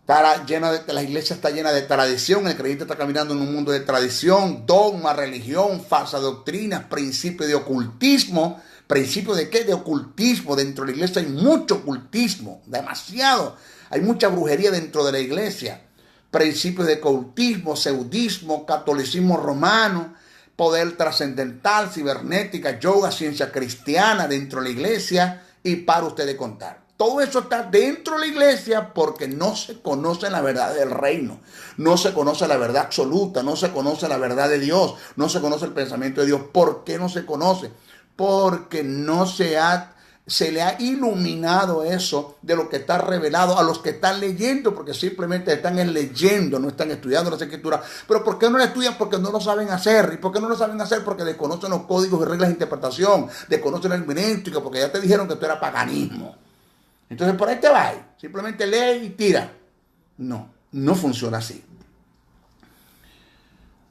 la iglesia está llena de tradición, el creyente está caminando en un mundo de tradición, dogma, religión, falsa doctrina, principio de ocultismo. ¿Principio de qué? De ocultismo. Dentro de la iglesia hay mucho ocultismo, demasiado. Hay mucha brujería dentro de la iglesia. Principios de ocultismo, seudismo, catolicismo romano, poder trascendental, cibernética, yoga, ciencia cristiana dentro de la iglesia, y para ustedes contar. Todo eso está dentro de la iglesia porque no se conoce la verdad del reino, no se conoce la verdad absoluta, no se conoce la verdad de Dios, no se conoce el pensamiento de Dios. ¿Por qué no se conoce? Porque no se le ha iluminado eso de lo que está revelado a los que están leyendo, porque simplemente están leyendo, no están estudiando las escrituras. Pero ¿por qué no lo estudian? Porque no lo saben hacer. ¿Y por qué no lo saben hacer? Porque desconocen los códigos y reglas de interpretación, desconocen la hermenéutica, porque ya te dijeron que esto era paganismo. Entonces por ahí te va, simplemente lee y tira. No funciona así.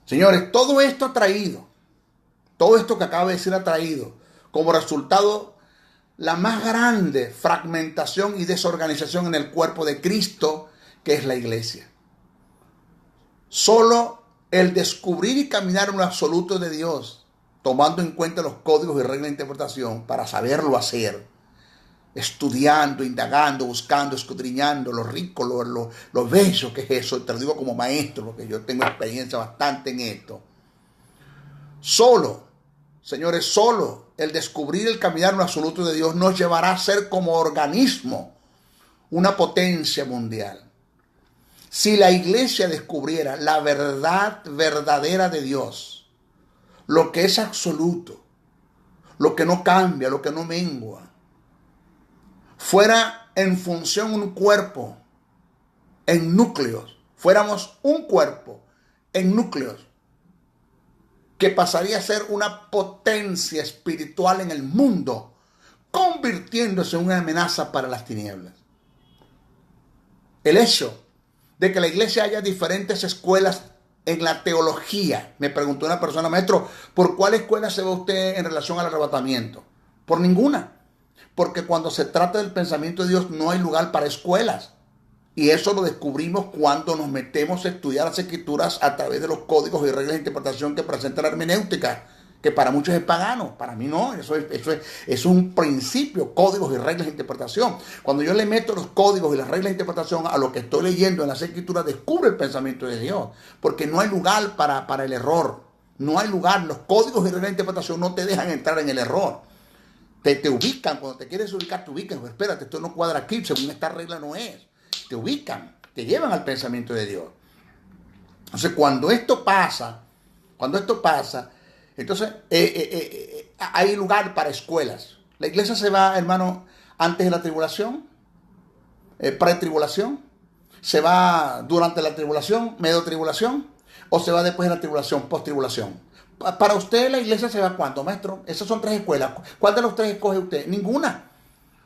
Señores, todo esto ha traído, todo esto que acabo de decir ha traído como resultado la más grande fragmentación y desorganización en el cuerpo de Cristo, que es la iglesia. Solo el descubrir y caminar en lo absoluto de Dios, tomando en cuenta los códigos y reglas de interpretación para saberlo hacer, estudiando, indagando, buscando, escudriñando lo rico, lo bello que es eso. Te lo digo como maestro, porque yo tengo experiencia bastante en esto. Solo, señores, solo el descubrir el caminar en lo absoluto de Dios nos llevará a ser como organismo una potencia mundial. Si la iglesia descubriera la verdad verdadera de Dios, lo que es absoluto, lo que no cambia, lo que no mengua, fuera en función un cuerpo en núcleos, fuéramos un cuerpo en núcleos, que pasaría a ser una potencia espiritual en el mundo, convirtiéndose en una amenaza para las tinieblas. El hecho de que la iglesia haya diferentes escuelas en la teología. Me preguntó una persona, maestro, ¿por cuál escuela se va usted en relación al arrebatamiento? Por ninguna. Porque cuando se trata del pensamiento de Dios no hay lugar para escuelas. Y eso lo descubrimos cuando nos metemos a estudiar las escrituras a través de los códigos y reglas de interpretación que presenta la hermenéutica, que para muchos es pagano, para mí no, eso es un principio, códigos y reglas de interpretación. Cuando yo le meto los códigos y las reglas de interpretación a lo que estoy leyendo en las escrituras, descubro el pensamiento de Dios, porque no hay lugar para el error, no hay lugar, los códigos y reglas de interpretación no te dejan entrar en el error. Te ubican, cuando te quieres ubicar, te ubican, espérate, esto no cuadra aquí, según esta regla no es. Te ubican, te llevan al pensamiento de Dios. Entonces, cuando esto pasa, entonces hay lugar para escuelas. La iglesia se va, hermano, antes de la tribulación, pretribulación, se va durante la tribulación, medio tribulación, o se va después de la tribulación, post-tribulación. Para usted la iglesia se va ¿cuándo, maestro? Esas son 3 escuelas. ¿Cuál de los 3 escoge usted? Ninguna.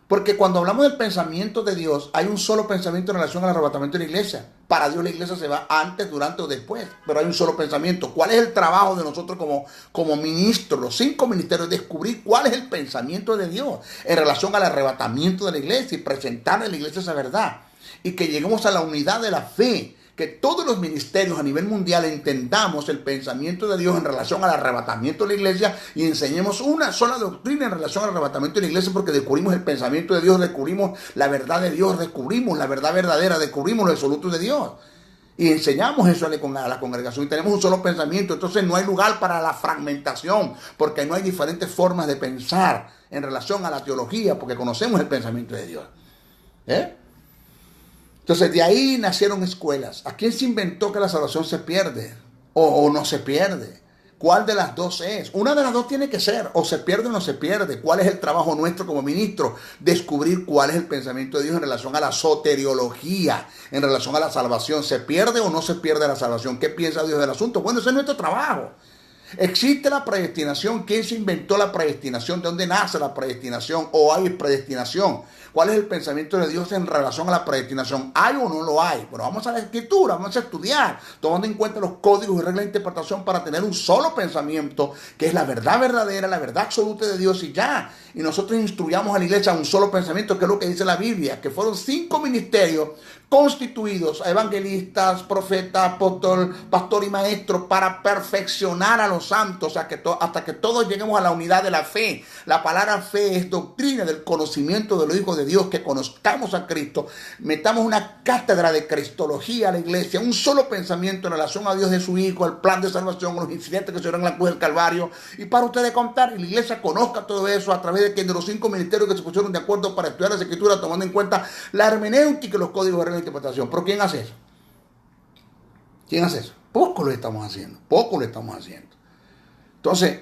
Porque cuando hablamos del pensamiento de Dios, hay un solo pensamiento en relación al arrebatamiento de la iglesia. Para Dios la iglesia se va antes, durante o después, pero hay un solo pensamiento. ¿Cuál es el trabajo de nosotros como ministros, los 5 ministerios? Descubrir cuál es el pensamiento de Dios en relación al arrebatamiento de la iglesia y presentarle a la iglesia esa verdad. Y que lleguemos a la unidad de la fe. Que todos los ministerios a nivel mundial entendamos el pensamiento de Dios en relación al arrebatamiento de la iglesia y enseñemos una sola doctrina en relación al arrebatamiento de la iglesia, porque descubrimos el pensamiento de Dios, descubrimos la verdad de Dios, descubrimos la verdad verdadera, descubrimos los absolutos de Dios. Y enseñamos eso a la congregación y tenemos un solo pensamiento. Entonces no hay lugar para la fragmentación, porque no hay diferentes formas de pensar en relación a la teología, porque conocemos el pensamiento de Dios. Entonces de ahí nacieron escuelas. ¿A quién se inventó que la salvación se pierde o no se pierde? ¿Cuál de las dos es? Una de las dos tiene que ser, o se pierde o no se pierde. ¿Cuál es el trabajo nuestro como ministro? Descubrir cuál es el pensamiento de Dios en relación a la soteriología, en relación a la salvación. ¿Se pierde o no se pierde la salvación? ¿Qué piensa Dios del asunto? Bueno, ese es nuestro trabajo. ¿Existe la predestinación? ¿Quién se inventó la predestinación? ¿De dónde nace la predestinación? ¿O hay predestinación? ¿Cuál es el pensamiento de Dios en relación a la predestinación? ¿Hay o no lo hay? Bueno, vamos a la escritura, vamos a estudiar, tomando en cuenta los códigos y reglas de interpretación para tener un solo pensamiento, que es la verdad verdadera, la verdad absoluta de Dios y ya. Y nosotros instruyamos a la iglesia a un solo pensamiento, que es lo que dice la Biblia, que fueron 5 ministerios constituidos, evangelistas, profetas, apóstol, pastor y maestro, para perfeccionar a los santos hasta que todos lleguemos a la unidad de la fe. La palabra fe es doctrina del conocimiento de los hijos de Dios, que conozcamos a Cristo, metamos una cátedra de cristología a la iglesia, un solo pensamiento en relación a Dios de su Hijo, el plan de salvación, los incidentes que se dieron en la cruz del Calvario, y para ustedes contar, y la iglesia conozca todo eso a través de los 5 ministerios que se pusieron de acuerdo para estudiar las escrituras, tomando en cuenta la hermenéutica y los códigos de regla de interpretación. ¿Pero quién hace eso? ¿Quién hace eso? Poco lo estamos haciendo. Entonces,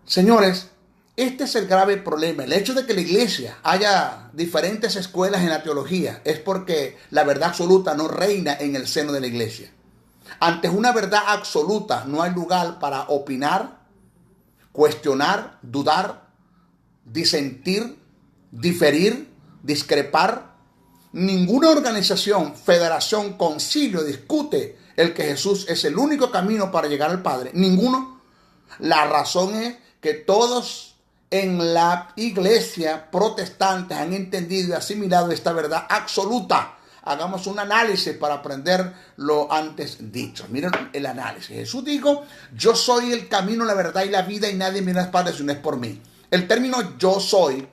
señores, este es el grave problema. El hecho de que la iglesia haya diferentes escuelas en la teología es porque la verdad absoluta no reina en el seno de la iglesia. Ante una verdad absoluta no hay lugar para opinar, cuestionar, dudar, disentir, diferir, discrepar. Ninguna organización, federación, concilio discute el que Jesús es el único camino para llegar al Padre. Ninguno. La razón es que todos en la iglesia protestante han entendido y asimilado esta verdad absoluta. Hagamos un análisis para aprender lo antes dicho. Miren el análisis. Jesús dijo: yo soy el camino, la verdad y la vida, y nadie viene al Padre si no es por mí. El término yo soy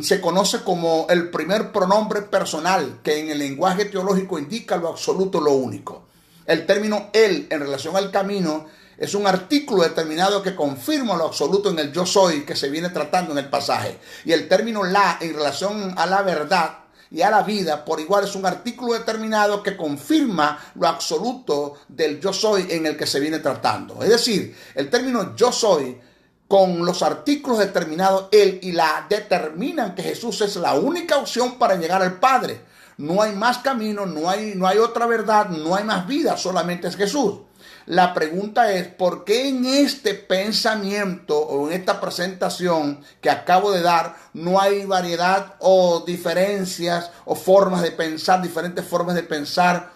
se conoce como el primer pronombre personal, que en el lenguaje teológico indica lo absoluto, lo único. El término él en relación al camino es un artículo determinado que confirma lo absoluto en el yo soy que se viene tratando en el pasaje. Y el término la en relación a la verdad y a la vida por igual es un artículo determinado que confirma lo absoluto del yo soy en el que se viene tratando. Es decir, el término yo soy con los artículos determinados él y la determinan que Jesús es la única opción para llegar al Padre. No hay más camino, no hay otra verdad, no hay más vida, solamente es Jesús. La pregunta es, ¿por qué en este pensamiento o en esta presentación que acabo de dar no hay variedad o diferencias o formas de pensar, diferentes formas de pensar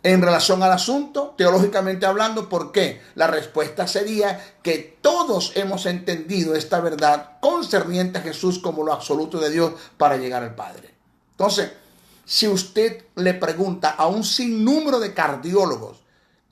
en relación al asunto, teológicamente hablando? ¿Por qué? La respuesta sería que todos hemos entendido esta verdad concerniente a Jesús como lo absoluto de Dios para llegar al Padre. Entonces, si usted le pregunta a un sinnúmero de cardiólogos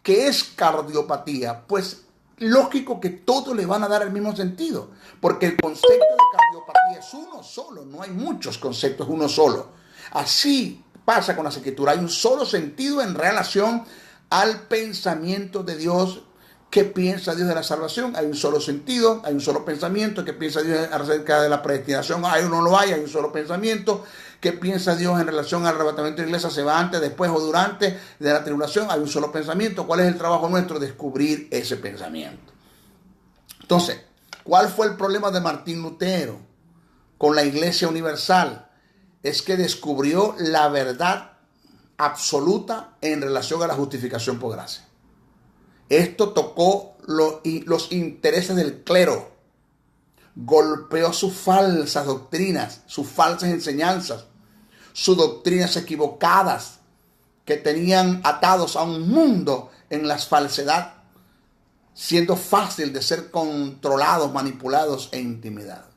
¿qué es cardiopatía? Pues lógico que todos le van a dar el mismo sentido, porque el concepto de cardiopatía es uno solo, no hay muchos conceptos, uno solo. Así pasa con las escrituras, hay un solo sentido en relación al pensamiento de Dios. ¿Qué piensa Dios de la salvación? Hay un solo sentido, hay un solo pensamiento. ¿Qué piensa Dios acerca de la predestinación? Hay un solo pensamiento. ¿Qué piensa Dios en relación al arrebatamiento de la iglesia? ¿Se va antes, después o durante de la tribulación? Hay un solo pensamiento. ¿Cuál es el trabajo nuestro? Descubrir ese pensamiento. Entonces, ¿cuál fue el problema de Martín Lutero con la Iglesia Universal? Es que descubrió la verdad absoluta en relación a la justificación por gracia. Esto tocó los intereses del clero, golpeó sus falsas doctrinas, sus falsas enseñanzas, sus doctrinas equivocadas que tenían atados a un mundo en la falsedad, siendo fácil de ser controlados, manipulados e intimidados.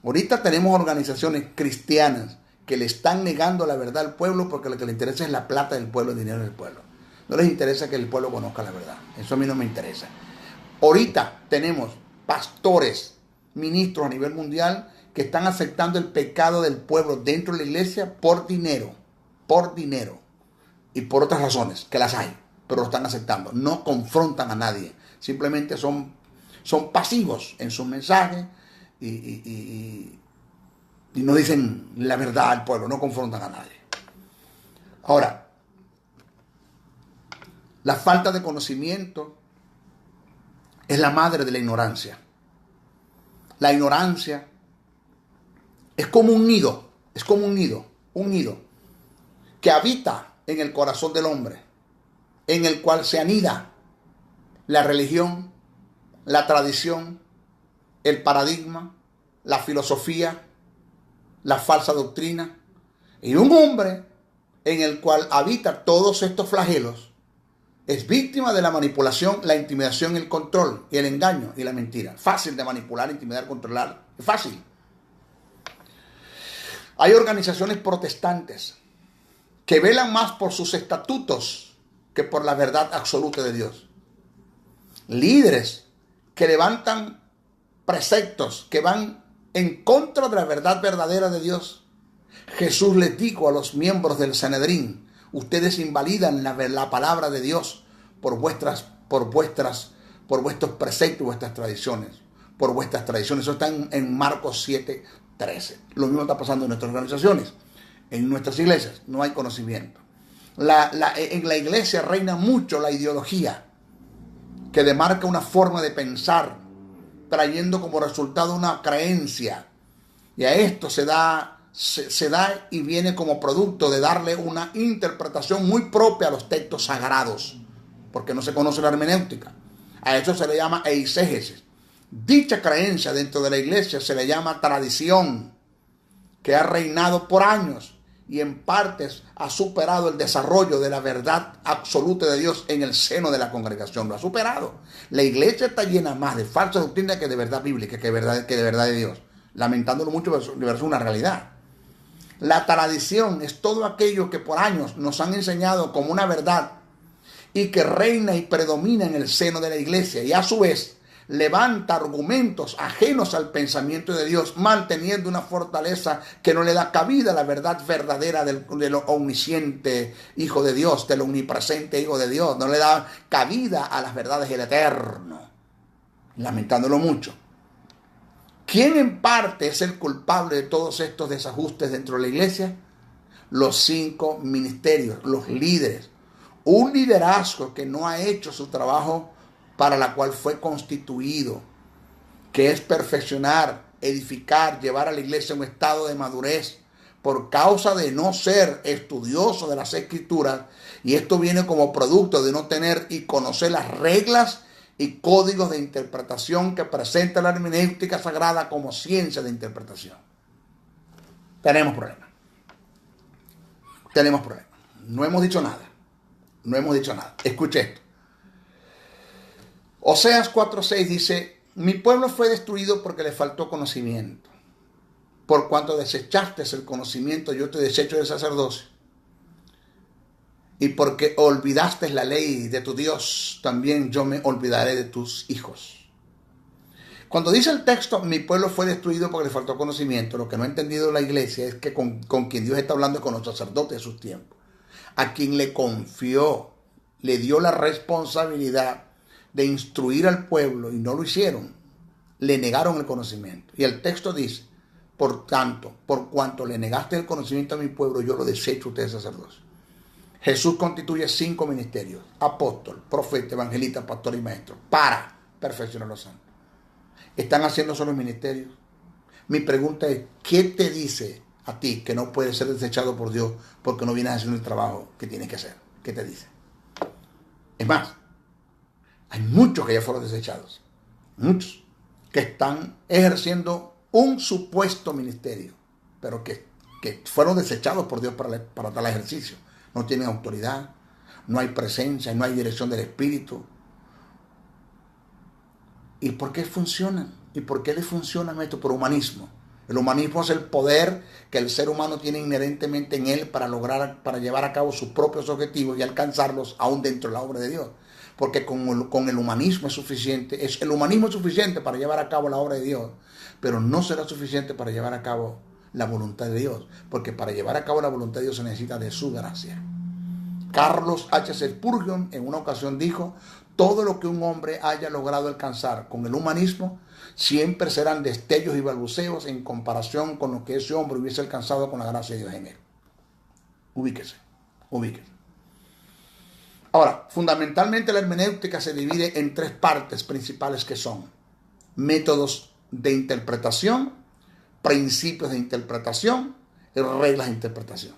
Ahorita tenemos organizaciones cristianas que le están negando la verdad al pueblo porque lo que le interesa es la plata del pueblo, el dinero del pueblo. No les interesa que el pueblo conozca la verdad. Eso a mí no me interesa. Ahorita tenemos pastores, ministros a nivel mundial que están aceptando el pecado del pueblo dentro de la iglesia por dinero y por otras razones, que las hay, pero lo están aceptando. No confrontan a nadie, simplemente son pasivos en sus mensajes y no dicen la verdad al pueblo, no confrontan a nadie. Ahora, la falta de conocimiento es la madre de la ignorancia. La ignorancia es como un nido, un nido que habita en el corazón del hombre, en el cual se anida la religión, la tradición, el paradigma, la filosofía, la falsa doctrina, y un hombre en el cual habita todos estos flagelos es víctima de la manipulación, la intimidación, el control, y el engaño y la mentira. Fácil de manipular, intimidar, controlar. Es fácil. Hay organizaciones protestantes que velan más por sus estatutos que por la verdad absoluta de Dios. Líderes que levantan preceptos que van en contra de la verdad verdadera de Dios. Jesús les dijo a los miembros del Sanedrín: ustedes invalidan la palabra de Dios por vuestros preceptos, vuestras tradiciones, por vuestras tradiciones. Eso está en Marcos 7:13. Lo mismo está pasando en nuestras organizaciones, en nuestras iglesias. No hay conocimiento. En la iglesia reina mucho la ideología que demarca una forma de pensar, trayendo como resultado una creencia. Y a esto se da y viene como producto de darle una interpretación muy propia a los textos sagrados, porque no se conoce la hermenéutica. A eso se le llama eisegesis. Dicha creencia dentro de la iglesia se le llama tradición, que ha reinado por años y en partes ha superado el desarrollo de la verdad absoluta de Dios en el seno de la congregación. Lo ha superado. La iglesia está llena más de falsa doctrina que de verdad bíblica, que de verdad de Dios. Lamentándolo mucho, pero es una realidad. La tradición es todo aquello que por años nos han enseñado como una verdad y que reina y predomina en el seno de la iglesia. Y a su vez, levanta argumentos ajenos al pensamiento de Dios, manteniendo una fortaleza que no le da cabida a la verdad verdadera del omnisciente Hijo de Dios, del omnipresente Hijo de Dios. No le da cabida a las verdades del Eterno, lamentándolo mucho. ¿Quién en parte es el culpable de todos estos desajustes dentro de la iglesia? Los 5 ministerios, los líderes. Un liderazgo que no ha hecho su trabajo para la cual fue constituido, que es perfeccionar, edificar, llevar a la iglesia a un estado de madurez, por causa de no ser estudioso de las Escrituras, y esto viene como producto de no tener y conocer las reglas y códigos de interpretación que presenta la hermenéutica sagrada como ciencia de interpretación. Tenemos problemas. No hemos dicho nada. Escuche esto. Oseas 4:6 dice: mi pueblo fue destruido porque le faltó conocimiento. Por cuanto desechaste el conocimiento, yo te desecho del sacerdocio. Y porque olvidaste la ley de tu Dios, también yo me olvidaré de tus hijos. Cuando dice el texto, mi pueblo fue destruido porque le faltó conocimiento, lo que no ha entendido la iglesia es que con quien Dios está hablando es con los sacerdotes de sus tiempos, a quien le confió, le dio la responsabilidad de instruir al pueblo y no lo hicieron, le negaron el conocimiento. Y el texto dice: por tanto, por cuanto le negaste el conocimiento a mi pueblo, yo lo desecho a ustedes sacerdotes. Jesús constituye 5 ministerios: apóstol, profeta, evangelista, pastor y maestro, para perfeccionar a los santos. ¿Están haciendo solo ministerios? Mi pregunta es: ¿qué te dice a ti que no puedes ser desechado por Dios porque no vienes haciendo el trabajo que tienes que hacer? ¿Qué te dice? Es más, hay muchos que ya fueron desechados, muchos que están ejerciendo un supuesto ministerio, pero que fueron desechados por Dios para tal ejercicio. No tienen autoridad, no hay presencia, no hay dirección del Espíritu. ¿Y por qué funcionan? ¿Y por qué les funcionan esto? Por humanismo. El humanismo es el poder que el ser humano tiene inherentemente en él para llevar a cabo sus propios objetivos y alcanzarlos aún dentro de la obra de Dios. Porque con el humanismo es suficiente. El humanismo es suficiente para llevar a cabo la obra de Dios, pero no será suficiente para llevar a cabo la voluntad de Dios, porque para llevar a cabo la voluntad de Dios se necesita de su gracia. Carlos H. Spurgeon en una ocasión dijo: todo lo que un hombre haya logrado alcanzar con el humanismo siempre serán destellos y balbuceos en comparación con lo que ese hombre hubiese alcanzado con la gracia de Dios en él. Ubíquese. Ahora, fundamentalmente la hermenéutica se divide en 3 partes principales, que son métodos de interpretación, principios de interpretación y reglas de interpretación.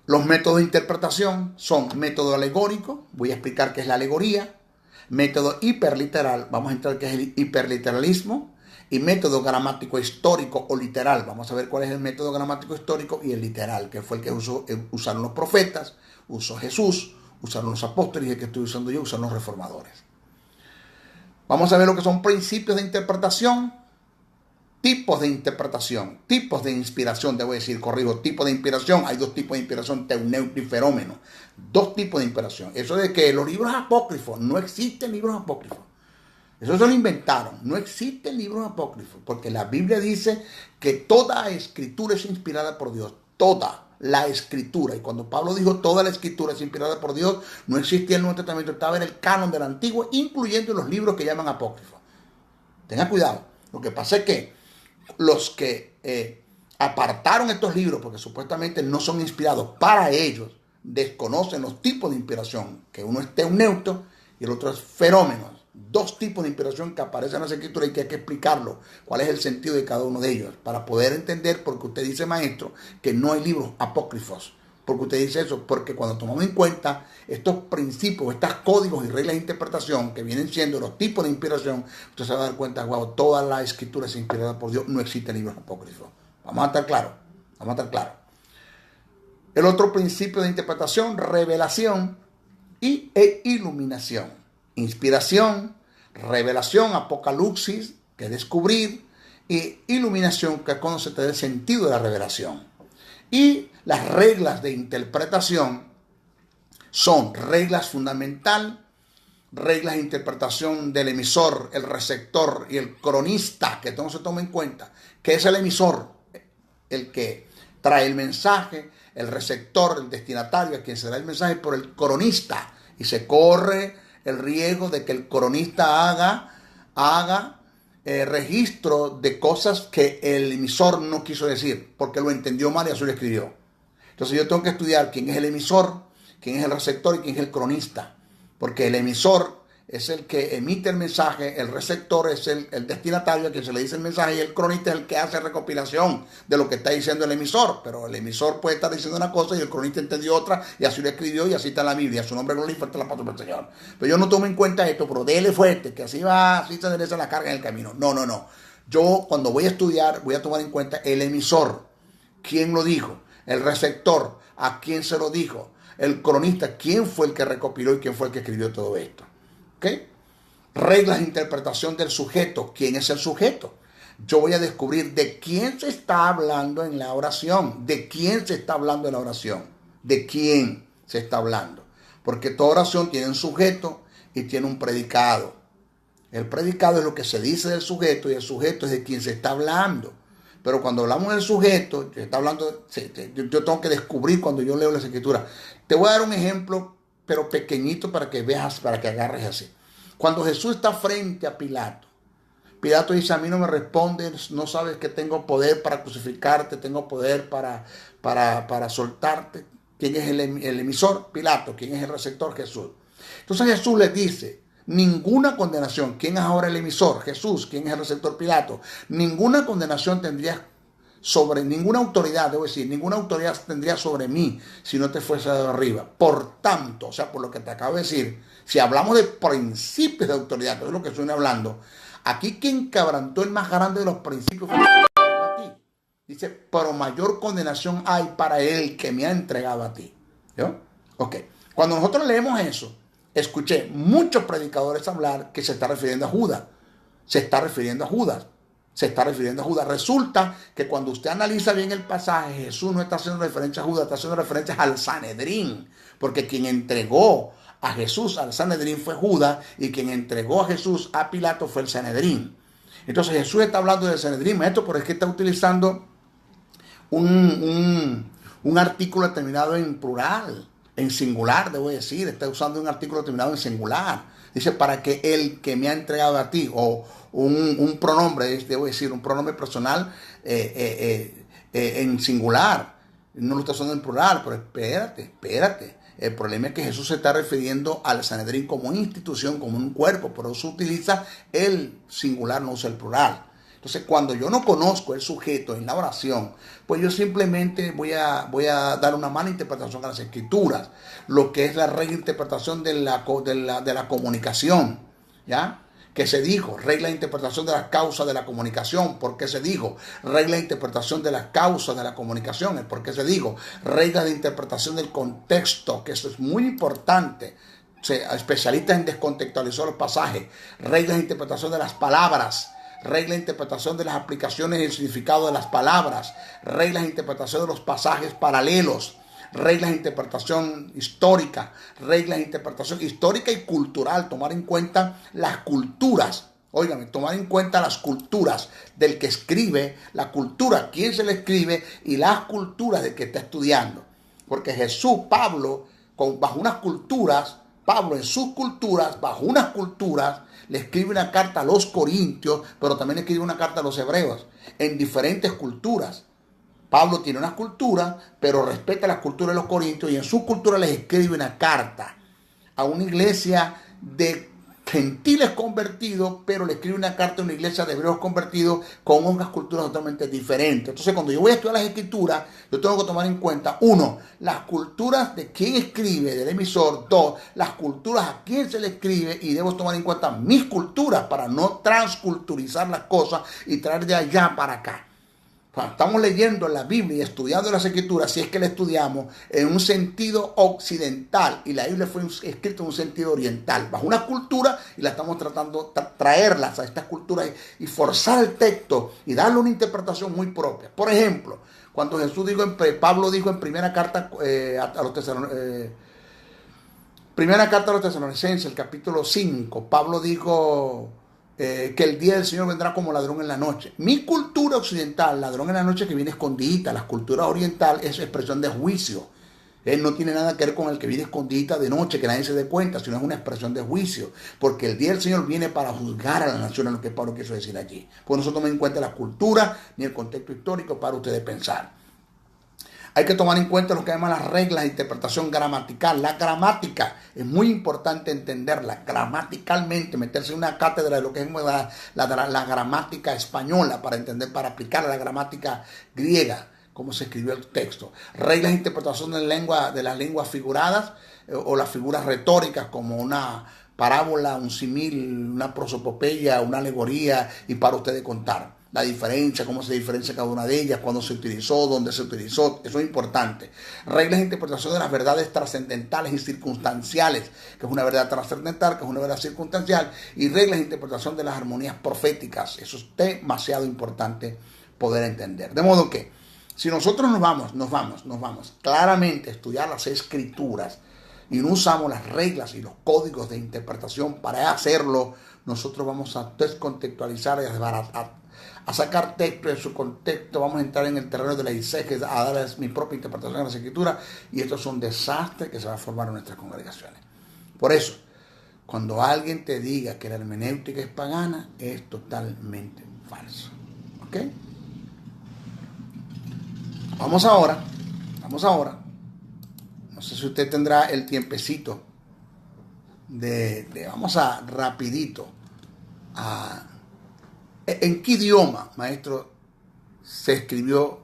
Los métodos de interpretación son método alegórico, voy a explicar qué es la alegoría; método hiperliteral, vamos a entrar qué es el hiperliteralismo; y método gramático histórico o literal, vamos a ver cuál es el método gramático histórico y el literal, que fue el que usaron los profetas, usó Jesús, usaron los apóstoles, y el que estoy usando yo, usaron los reformadores. Vamos a ver lo que son principios de interpretación, tipos de interpretación, tipos de inspiración, tipos de inspiración. Hay 2 tipos de inspiración, teuneuto y ferómeno. 2 tipos de inspiración. Eso de que los libros apócrifos, no existen libros apócrifos. Eso se lo inventaron. No existen libros apócrifos, porque la Biblia dice que toda escritura es inspirada por Dios. Toda la escritura. Y cuando Pablo dijo toda la escritura es inspirada por Dios, no existía el Nuevo Testamento, estaba en el canon del Antiguo, incluyendo los libros que llaman apócrifos. Tenga cuidado. Lo que pasa es que los que apartaron estos libros porque supuestamente no son inspirados para ellos, desconocen los tipos de inspiración, que uno es teuneuto y el otro es ferómeno. 2 tipos de inspiración que aparecen en las escrituras y que hay que explicarlo, cuál es el sentido de cada uno de ellos, para poder entender por qué usted dice, maestro, que no hay libros apócrifos. ¿Por qué usted dice eso? Porque cuando tomamos en cuenta estos principios, estos códigos y reglas de interpretación que vienen siendo los tipos de inspiración, usted se va a dar cuenta, wow, toda la escritura es inspirada por Dios, no existen libros apócrifos. Vamos a estar claros. El otro principio de interpretación: revelación e iluminación. Inspiración, revelación, apocalipsis, que es descubrir, y iluminación, que es cuando se te da el sentido de la revelación. Y las reglas de interpretación son reglas fundamentales reglas de interpretación del emisor, el receptor y el cronista, que no se toma en cuenta, que es el emisor, el que trae el mensaje, el receptor, el destinatario, a quien se da el mensaje, por el cronista, y se corre el riesgo de que el cronista haga registro de cosas que el emisor no quiso decir, porque lo entendió mal y así lo escribió. Entonces yo tengo que estudiar quién es el emisor, quién es el receptor y quién es el cronista. Porque el emisor es el que emite el mensaje, el receptor es el destinatario a quien se le dice el mensaje y el cronista es el que hace recopilación de lo que está diciendo el emisor. Pero el emisor puede estar diciendo una cosa y el cronista entendió otra y así lo escribió y así está en la Biblia. Su nombre gloria y fuerte la paz del Señor. Pero yo no tomo en cuenta esto, pero dele fuerte, que así se endereza la carga en el camino. No. Yo cuando voy a estudiar voy a tomar en cuenta el emisor, quién lo dijo, el receptor, a quién se lo dijo, el cronista, quién fue el que recopiló y quién fue el que escribió todo esto. ¿Ok? Reglas de interpretación del sujeto. ¿Quién es el sujeto? Yo voy a descubrir de quién se está hablando en la oración. ¿De quién se está hablando en la oración? ¿De quién se está hablando? Porque toda oración tiene un sujeto y tiene un predicado. El predicado es lo que se dice del sujeto y el sujeto es de quien se está hablando. Pero cuando hablamos del sujeto, yo tengo que descubrir cuando yo leo las escrituras. Te voy a dar un ejemplo, pero pequeñito para que veas, para que agarres así. Cuando Jesús está frente a Pilato, Pilato dice, a mí no me respondes, no sabes que tengo poder para crucificarte, tengo poder para soltarte. ¿Quién es el emisor? Pilato. ¿Quién es el receptor? Jesús. Entonces Jesús le dice, ninguna condenación. ¿Quién es ahora el emisor? Jesús. ¿Quién es el receptor? Pilato. Ninguna condenación tendrías sobre, ninguna autoridad, debo decir, ninguna autoridad tendría sobre mí si no te fuese de arriba. Por tanto, o sea, por lo que te acabo de decir, si hablamos de principios de autoridad, que es lo que estoy hablando, aquí quien quebrantó el más grande de los principios fue a ti. Dice, pero mayor condenación hay para el que me ha entregado a ti. ¿Yo? Ok. Cuando nosotros leemos eso, escuché muchos predicadores hablar que se está refiriendo a Judas. Se está refiriendo a Judas. Se está refiriendo a Judas. Resulta que cuando usted analiza bien el pasaje, Jesús no está haciendo referencia a Judas, está haciendo referencia al Sanedrín. Porque quien entregó a Jesús al Sanedrín fue Judas y quien entregó a Jesús a Pilato fue el Sanedrín. Entonces Jesús está hablando del Sanedrín, maestro, pero es que está utilizando un artículo terminado en plural. En singular, debo decir, está usando un artículo terminado en singular. Dice, para que el que me ha entregado a ti, o un pronombre, debo decir, un pronombre personal en singular. No lo está usando en plural, pero espérate. El problema es que Jesús se está refiriendo al Sanedrín como una institución, como un cuerpo, pero eso utiliza el singular, no usa el plural. Entonces, cuando yo no conozco el sujeto en la oración, pues yo simplemente voy a dar una mala interpretación a las escrituras, lo que es la reinterpretación de la comunicación, ¿ya? ¿Qué se dijo? Regla de interpretación de las causas de la comunicación. ¿Por qué se dijo? Regla de interpretación de las causas de la comunicación. ¿Por qué se dijo? Regla de interpretación del contexto, que eso es muy importante. Especialistas en descontextualizar los pasajes. Reglas de interpretación de las palabras. Regla de interpretación de las aplicaciones y el significado de las palabras, reglas de interpretación de los pasajes paralelos, reglas de interpretación histórica, reglas de interpretación histórica y cultural, tomar en cuenta las culturas, óigame, tomar en cuenta las culturas del que escribe, la cultura, quién se le escribe y las culturas del que está estudiando. Porque Pablo, bajo unas culturas, Pablo en sus culturas, bajo unas culturas, le escribe una carta a los corintios, pero también le escribe una carta a los hebreos, en diferentes culturas. Pablo tiene una cultura, pero respeta la cultura de los corintios y en su cultura les escribe una carta a una iglesia de gentiles convertidos, pero le escribe una carta a una iglesia de hebreos convertidos con unas culturas totalmente diferentes. Entonces, cuando yo voy a estudiar las escrituras, yo tengo que tomar en cuenta, 1, las culturas de quien escribe, del emisor; 2, las culturas a quien se le escribe, y debo tomar en cuenta mis culturas para no transculturizar las cosas y traer de allá para acá. Estamos leyendo la Biblia y estudiando las escrituras, si es que la estudiamos en un sentido occidental y la Biblia fue escrita en un sentido oriental, bajo una cultura, y la estamos tratando de traerlas a estas culturas y forzar el texto y darle una interpretación muy propia. Por ejemplo, cuando Pablo dijo en primera carta a los Primera carta a los Tesalonicenses, el capítulo 5, Pablo dijo que el día del Señor vendrá como ladrón en la noche. Mi cultura occidental, ladrón en la noche que viene escondidita, la cultura oriental es expresión de juicio. Él no tiene nada que ver con el que viene escondidita de noche, que nadie se dé cuenta, sino es una expresión de juicio. Porque el día del Señor viene para juzgar a la nación, es lo que Pablo quiso decir allí. Pues no se toma en cuenta la cultura ni el contexto histórico para ustedes pensar. Hay que tomar en cuenta lo que llaman las reglas de interpretación gramatical. La gramática es muy importante entenderla gramaticalmente, meterse en una cátedra de lo que es la gramática española para entender, para aplicar a la gramática griega, cómo se escribió el texto. Reglas de interpretación de las lenguas figuradas o las figuras retóricas como una parábola, un símil, una prosopopeya, una alegoría y para ustedes contar. La diferencia, cómo se diferencia cada una de ellas, cuándo se utilizó, dónde se utilizó, eso es importante. Reglas de interpretación de las verdades trascendentales y circunstanciales, que es una verdad trascendental, que es una verdad circunstancial, y reglas de interpretación de las armonías proféticas. Eso es demasiado importante poder entender. De modo que, si nosotros nos vamos claramente a estudiar las escrituras y no usamos las reglas y los códigos de interpretación para hacerlo, nosotros vamos a descontextualizar y a sacar texto de su contexto, vamos a entrar en el terreno de la exégesis, a darles mi propia interpretación de las escrituras, y esto es un desastre que se va a formar en nuestras congregaciones. Por eso, cuando alguien te diga que la hermenéutica es pagana, es totalmente falso. ¿Ok? Vamos ahora, no sé si usted tendrá el tiempecito vamos a rapidito ¿en qué idioma, maestro, se escribió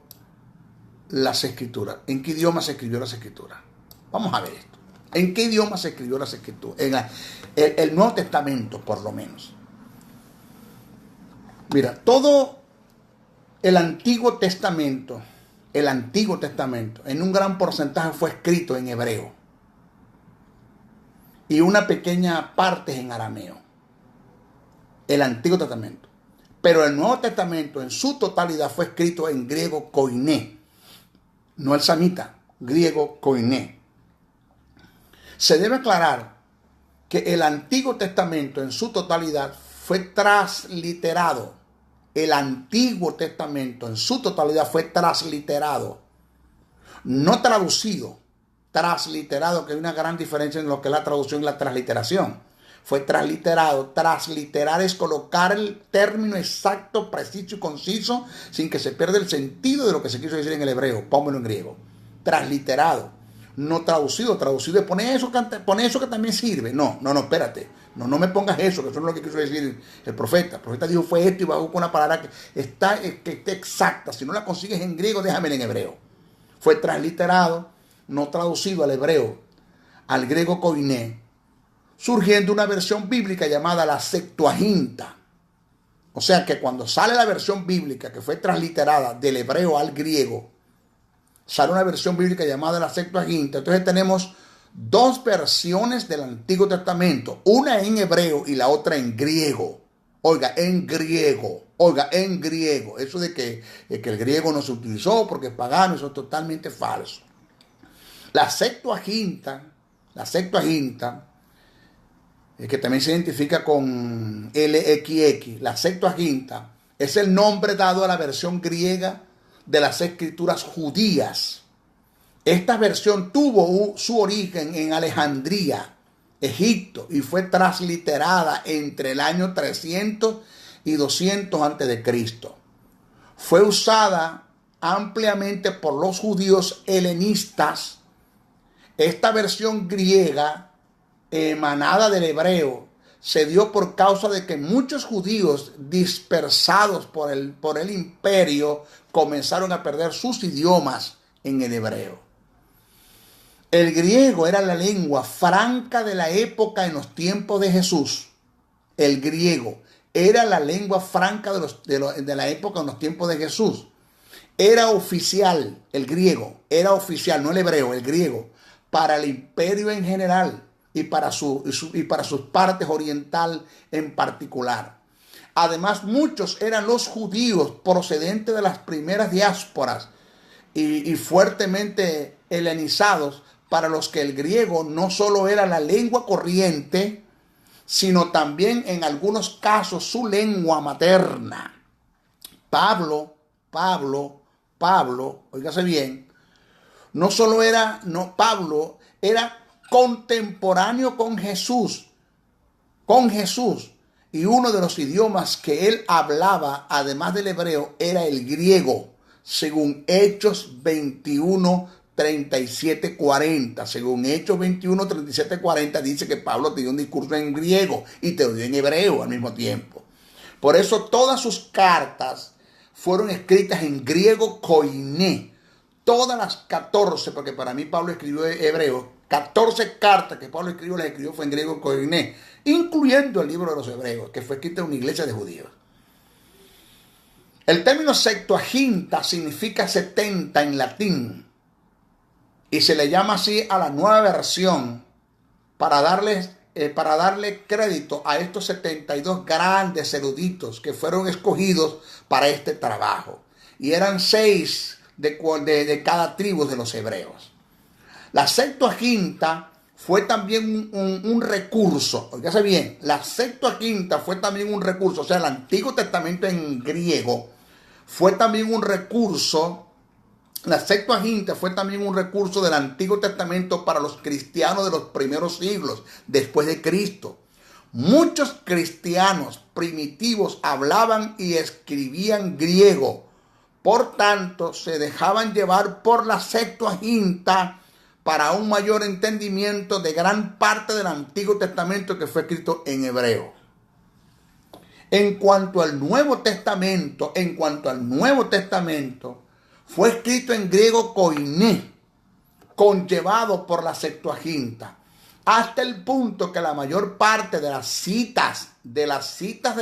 las escrituras? ¿En qué idioma se escribió las escrituras? Vamos a ver esto. ¿En qué idioma se escribió las escrituras? En el Nuevo Testamento, por lo menos. Mira, todo el Antiguo Testamento, en un gran porcentaje fue escrito en hebreo. Y una pequeña parte en arameo. El Antiguo Testamento. Pero el Nuevo Testamento en su totalidad fue escrito en griego koiné, no el samita, griego koiné. Se debe aclarar que el Antiguo Testamento en su totalidad fue transliterado. El Antiguo Testamento en su totalidad fue transliterado, no traducido, transliterado, que hay una gran diferencia en lo que es la traducción y la transliteración. Fue transliterado. Transliterar es colocar el término exacto, preciso y conciso sin que se pierda el sentido de lo que se quiso decir en el hebreo. Pónmelo en griego. Transliterado. No traducido. Traducido es pone eso que también sirve. No, espérate. No me pongas eso, que eso no es lo que quiso decir el profeta. El profeta dijo fue esto y bajó con una palabra que esté exacta. Si no la consigues en griego, déjamela en hebreo. Fue transliterado, no traducido al hebreo, al griego koiné, surgiendo una versión bíblica llamada la Septuaginta. O sea que cuando sale la versión bíblica que fue transliterada del hebreo al griego, sale una versión bíblica llamada la Septuaginta. Entonces tenemos dos versiones del Antiguo Testamento, una en hebreo y la otra en griego. Oiga, en griego. Eso de que el griego no se utilizó porque es pagano, eso es totalmente falso. La Septuaginta, que también se identifica con LXX, la Septuaginta, es el nombre dado a la versión griega de las escrituras judías. Esta versión tuvo su origen en Alejandría, Egipto, y fue transliterada entre el año 300 y 200 a.C. Fue usada ampliamente por los judíos helenistas. Esta versión griega emanada del hebreo se dio por causa de que muchos judíos dispersados por el imperio comenzaron a perder sus idiomas en el hebreo. El griego era la lengua franca de la época en los tiempos de Jesús. El griego era la lengua franca de la época en los tiempos de Jesús. Era oficial, el griego, era oficial, no el hebreo, el griego, para el imperio en general y para sus partes oriental en particular. Además, muchos eran los judíos procedentes de las primeras diásporas y fuertemente helenizados para los que el griego no solo era la lengua corriente, sino también en algunos casos su lengua materna. Pablo, óigase bien, Pablo era contemporáneo con Jesús, y uno de los idiomas que él hablaba, además del hebreo, era el griego, según Hechos 21, 37, 40. Según Hechos 21, 37, 40 dice que Pablo te dio un discurso en griego y te lo dio en hebreo al mismo tiempo. Por eso todas sus cartas fueron escritas en griego koiné. Todas las 14, porque para mí Pablo escribió en hebreo, 14 cartas que Pablo escribió, las escribió fue en griego koiné, incluyendo el libro de los Hebreos, que fue escrito en una iglesia de judíos. El término Septuaginta significa 70 en latín, y se le llama así a la nueva versión para darle crédito a estos 72 grandes eruditos que fueron escogidos para este trabajo. Y eran 6 de cada tribu de los hebreos. La Septuaginta fue también un recurso, oígase bien, la Septuaginta fue también un recurso, o sea, el Antiguo Testamento en griego fue también un recurso. La Septuaginta fue también un recurso del Antiguo Testamento para los cristianos de los primeros siglos después de Cristo. Muchos cristianos primitivos hablaban y escribían griego. Por tanto, se dejaban llevar por la Septuaginta para un mayor entendimiento de gran parte del Antiguo Testamento que fue escrito en hebreo. En cuanto al Nuevo Testamento, fue escrito en griego koiné, conllevado por la Septuaginta, hasta el punto que la mayor parte de las citas del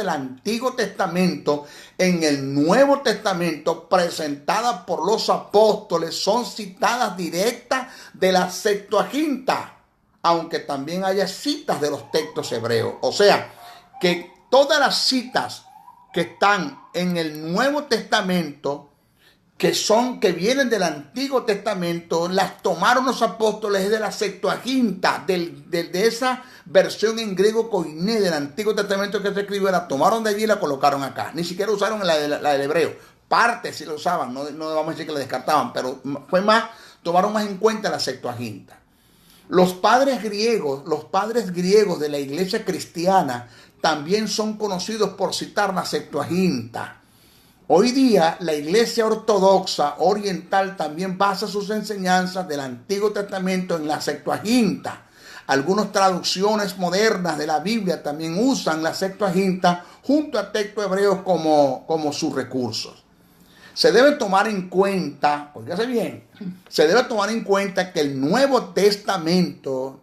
Antiguo Testamento en el Nuevo Testamento presentadas por los apóstoles son citadas directas de la Septuaginta, aunque también haya citas de los textos hebreos. O sea, que todas las citas que están en el Nuevo Testamento, que vienen del Antiguo Testamento, las tomaron los apóstoles de la Septuaginta, de esa versión en griego koiné del Antiguo Testamento que se escribió, la tomaron de allí y la colocaron acá. Ni siquiera usaron la del hebreo. Parte sí la usaban, no vamos a decir que la descartaban, pero tomaron más en cuenta la Septuaginta. Los padres griegos de la iglesia cristiana también son conocidos por citar la Septuaginta. Hoy día la Iglesia Ortodoxa Oriental también basa sus enseñanzas del Antiguo Testamento en la Septuaginta. Algunas traducciones modernas de la Biblia también usan la Septuaginta junto a textos hebreos como sus recursos. Se debe tomar en cuenta, oígase bien, que el Nuevo Testamento,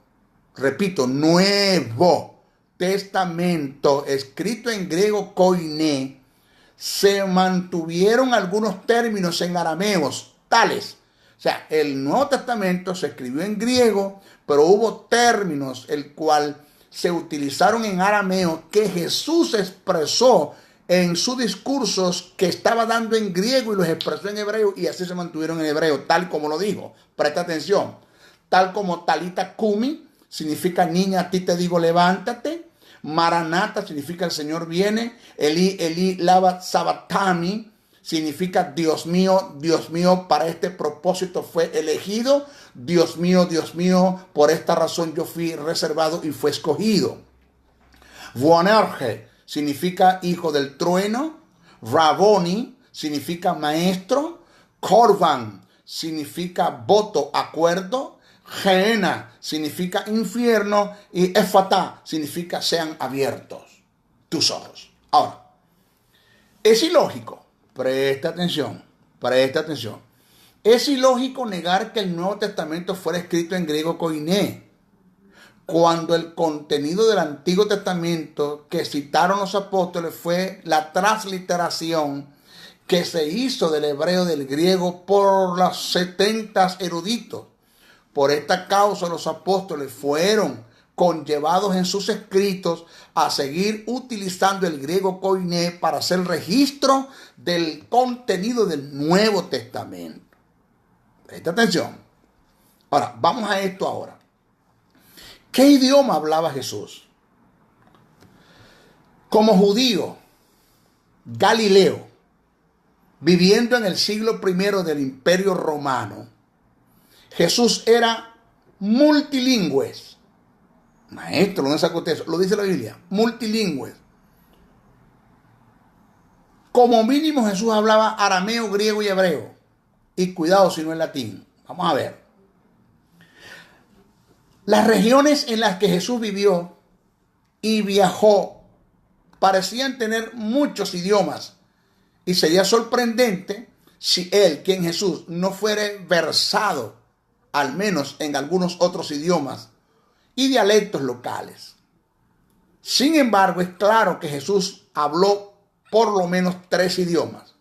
repito, Nuevo Testamento, escrito en griego koiné, se mantuvieron algunos términos en arameos tales. O sea, el Nuevo Testamento se escribió en griego, pero hubo términos el cual se utilizaron en arameo que Jesús expresó en sus discursos que estaba dando en griego y los expresó en hebreo, y así se mantuvieron en hebreo, tal como lo dijo. Presta atención. Tal como Talita Kumi significa niña, a ti te digo levántate. Maranata significa el Señor viene. Eli lava sabatami significa Dios mío, para este propósito fue elegido. Dios mío, por esta razón yo fui reservado y fue escogido. Voanerge significa hijo del trueno. Raboni significa maestro. Korban significa voto, acuerdo. Gehenna significa infierno, y Efatá significa sean abiertos tus ojos. Ahora, es ilógico, presta atención, es ilógico negar que el Nuevo Testamento fuera escrito en griego koiné, cuando el contenido del Antiguo Testamento que citaron los apóstoles fue la transliteración que se hizo del hebreo del griego por los 70 eruditos. Por esta causa los apóstoles fueron conllevados en sus escritos a seguir utilizando el griego koiné para hacer registro del contenido del Nuevo Testamento. Presta atención. Ahora, vamos a esto ahora. ¿Qué idioma hablaba Jesús? Como judío, Galileo, viviendo en el siglo I del Imperio Romano, Jesús era multilingüe. Maestro, ¿dónde sacó usted eso? Lo dice la Biblia, multilingüe. Como mínimo Jesús hablaba arameo, griego y hebreo. Y cuidado si no es latín. Vamos a ver. Las regiones en las que Jesús vivió y viajó parecían tener muchos idiomas. Y sería sorprendente si él, quien Jesús, no fuera versado al menos en algunos otros idiomas y dialectos locales. Sin embargo, es claro que Jesús habló por lo menos 3 idiomas.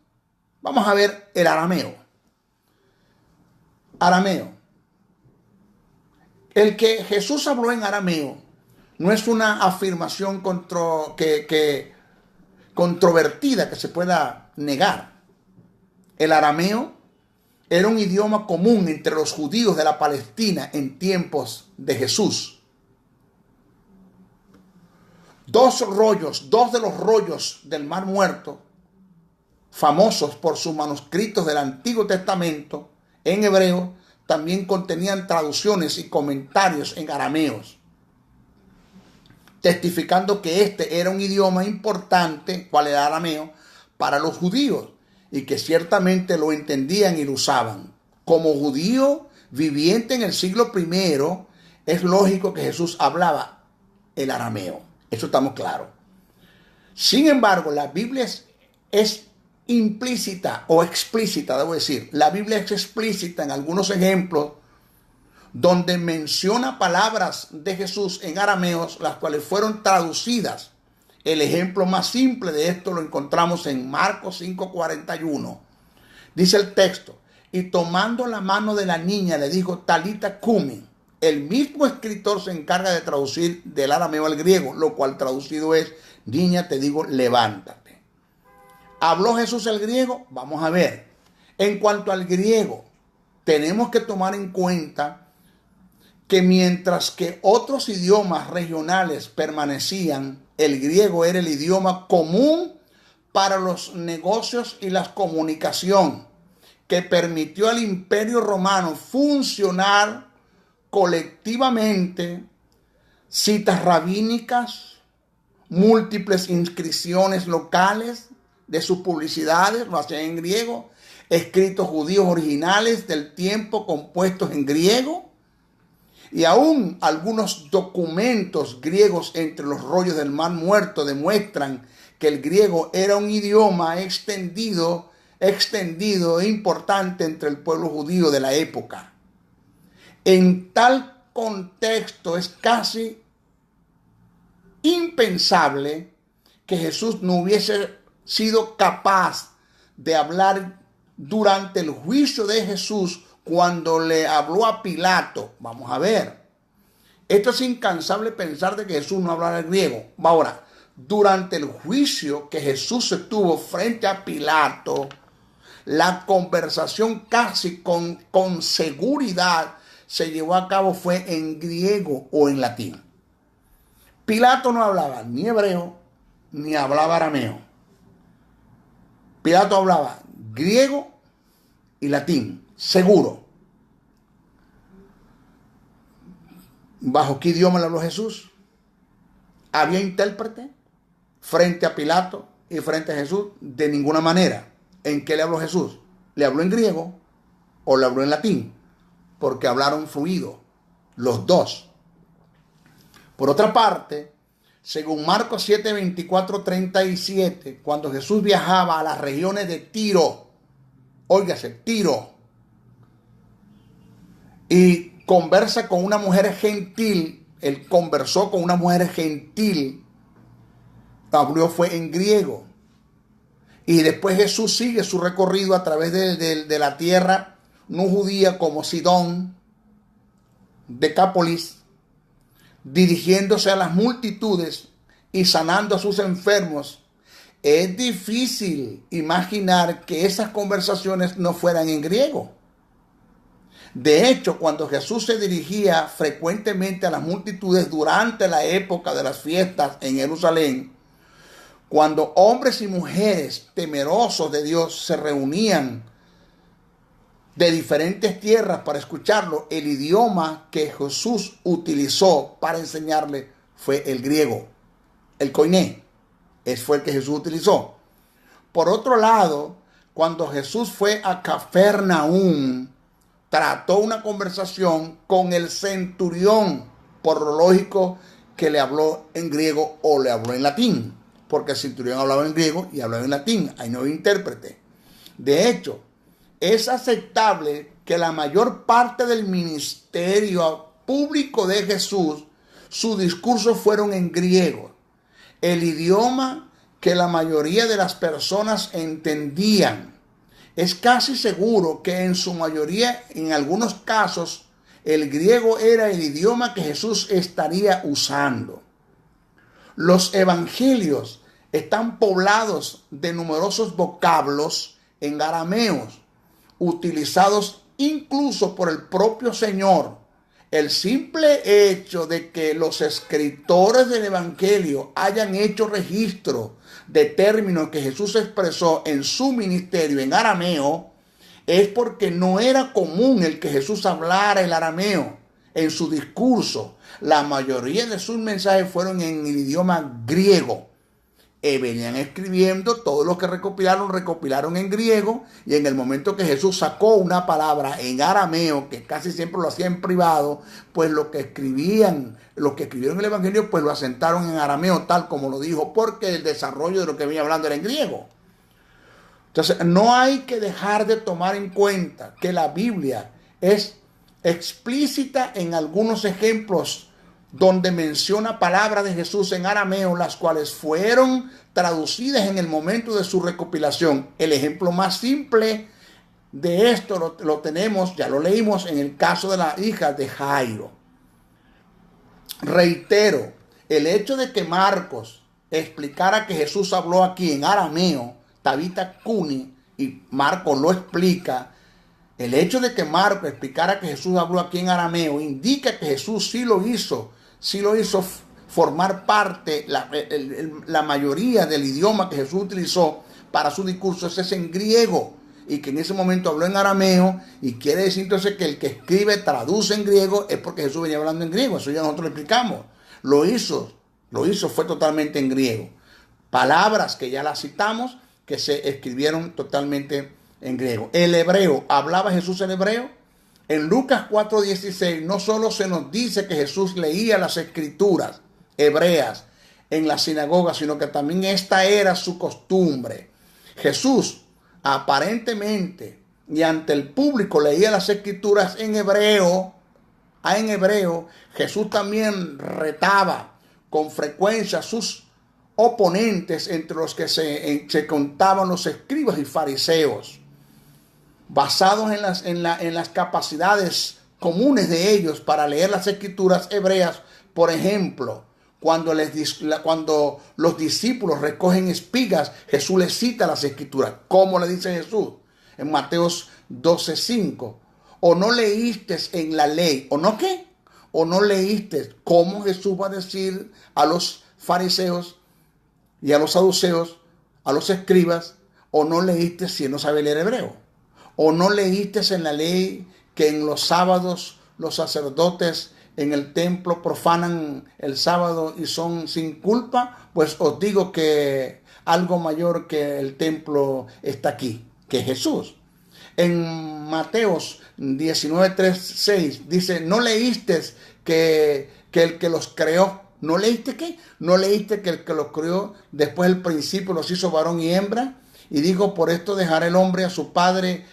Vamos a ver el arameo. Arameo. El que Jesús habló en arameo no es una afirmación controvertida que se pueda negar. El arameo era un idioma común entre los judíos de la Palestina en tiempos de Jesús. Dos de los rollos del Mar Muerto, famosos por sus manuscritos del Antiguo Testamento en hebreo, también contenían traducciones y comentarios en arameos, testificando que este era un idioma importante, cual era el arameo, para los judíos, y que ciertamente lo entendían y lo usaban. Como judío viviente en el siglo I, es lógico que Jesús hablaba el arameo. Eso estamos claros. Sin embargo, la Biblia es implícita o explícita, debo decir. La Biblia es explícita en algunos ejemplos donde menciona palabras de Jesús en arameos, las cuales fueron traducidas. El ejemplo más simple de esto lo encontramos en Marcos 5:41. Dice el texto: y tomando la mano de la niña le dijo, Talita cumi. El mismo escritor se encarga de traducir del arameo al griego, lo cual traducido es, niña, te digo, levántate. ¿Habló Jesús el griego? Vamos a ver. En cuanto al griego, tenemos que tomar en cuenta que mientras que otros idiomas regionales permanecían, el griego era el idioma común para los negocios y la comunicación, que permitió al Imperio Romano funcionar colectivamente. Citas rabínicas, múltiples inscripciones locales de sus publicidades, lo hacían en griego, escritos judíos originales del tiempo compuestos en griego, y aún algunos documentos griegos entre los rollos del Mar Muerto demuestran que el griego era un idioma extendido e importante entre el pueblo judío de la época. En tal contexto es casi impensable que Jesús no hubiese sido capaz de hablar durante el juicio de Jesús cuando le habló a Pilato. Vamos a ver. Esto es incansable pensar de que Jesús no hablara el griego. Ahora, durante el juicio que Jesús se tuvo frente a Pilato, la conversación casi con seguridad se llevó a cabo fue en griego o en latín. Pilato no hablaba ni hebreo ni hablaba arameo. Pilato hablaba griego y latín, seguro. ¿Bajo qué idioma le habló Jesús? ¿Había intérprete frente a Pilato y frente a Jesús? De ninguna manera. ¿En qué le habló Jesús? ¿Le habló en griego o le habló en latín? Porque hablaron fluido, los dos. Por otra parte, según Marcos 7, 24, 37, cuando Jesús viajaba a las regiones de Tiro, óigase, Tiro, y conversa con una mujer gentil, él conversó con una mujer gentil, habló fue en griego. Y después Jesús sigue su recorrido a través de la tierra no judía como Sidón, Decápolis, dirigiéndose a las multitudes y sanando a sus enfermos. Es difícil imaginar que esas conversaciones no fueran en griego. De hecho, cuando Jesús se dirigía frecuentemente a las multitudes durante la época de las fiestas en Jerusalén, cuando hombres y mujeres temerosos de Dios se reunían de diferentes tierras para escucharlo, el idioma que Jesús utilizó para enseñarle fue el griego, el koiné. Ese fue el que Jesús utilizó. Por otro lado, cuando Jesús fue a Cafarnaúm, trató una conversación con el centurión, por lo lógico que le habló en griego o le habló en latín, porque el centurión hablaba en griego y hablaba en latín, ahí no había intérprete. De hecho, es aceptable que la mayor parte del ministerio público de Jesús, sus discursos fueron en griego, el idioma que la mayoría de las personas entendían. Es casi seguro que en su mayoría, en algunos casos, el griego era el idioma que Jesús estaría usando. Los evangelios están poblados de numerosos vocablos en arameos, utilizados incluso por el propio Señor. El simple hecho de que los escritores del evangelio hayan hecho registro de términos que Jesús expresó en su ministerio en arameo, es porque no era común el que Jesús hablara el arameo en su discurso. La mayoría de sus mensajes fueron en el idioma griego. Venían escribiendo, todos los que recopilaron en griego, y en el momento que Jesús sacó una palabra en arameo, que casi siempre lo hacía en privado, pues los que escribieron el evangelio, pues lo asentaron en arameo, tal como lo dijo, porque el desarrollo de lo que venía hablando era en griego. Entonces, no hay que dejar de tomar en cuenta que la Biblia es explícita en algunos ejemplos donde menciona palabras de Jesús en arameo, las cuales fueron traducidas en el momento de su recopilación. El ejemplo más simple de esto lo tenemos, ya lo leímos, en el caso de la hija de Jairo. Reitero, el hecho de que Marcos explicara que Jesús habló aquí en arameo, Tabitha Cuni, y Marcos lo explica. El hecho de que Marcos explicara que Jesús habló aquí en arameo indica que Jesús sí lo hizo formar parte, la mayoría del idioma que Jesús utilizó para su discurso es en griego, y que en ese momento habló en arameo, y quiere decir entonces que el que escribe traduce en griego es porque Jesús venía hablando en griego. Eso ya nosotros lo explicamos. Lo hizo, fue totalmente en griego. Palabras que ya las citamos, que se escribieron totalmente en griego. El hebreo, ¿hablaba Jesús el hebreo? En Lucas 4:16 no solo se nos dice que Jesús leía las escrituras hebreas en la sinagoga, sino que también esta era su costumbre. Jesús aparentemente y ante el público leía las escrituras en hebreo. En hebreo, Jesús también retaba con frecuencia a sus oponentes, entre los que se contaban los escribas y fariseos, basados en las capacidades comunes de ellos para leer las escrituras hebreas. Por ejemplo, cuando los discípulos recogen espigas, Jesús les cita las escrituras. ¿Cómo le dice Jesús? En Mateos 12:5. ¿O no leíste en la ley? ¿O no qué? ¿O no leíste cómo Jesús va a decir a los fariseos y a los saduceos, a los escribas? ¿O no leíste si no sabe leer hebreo? ¿O no leíste en la ley que en los sábados los sacerdotes en el templo profanan el sábado y son sin culpa? Pues os digo que algo mayor que el templo está aquí, que Jesús. En Mateos 19:3-6 dice, ¿no leíste que el que los creó? ¿No leíste qué? ¿No leíste que el que los creó después del principio los hizo varón y hembra? Y digo, por esto dejará el hombre a su padre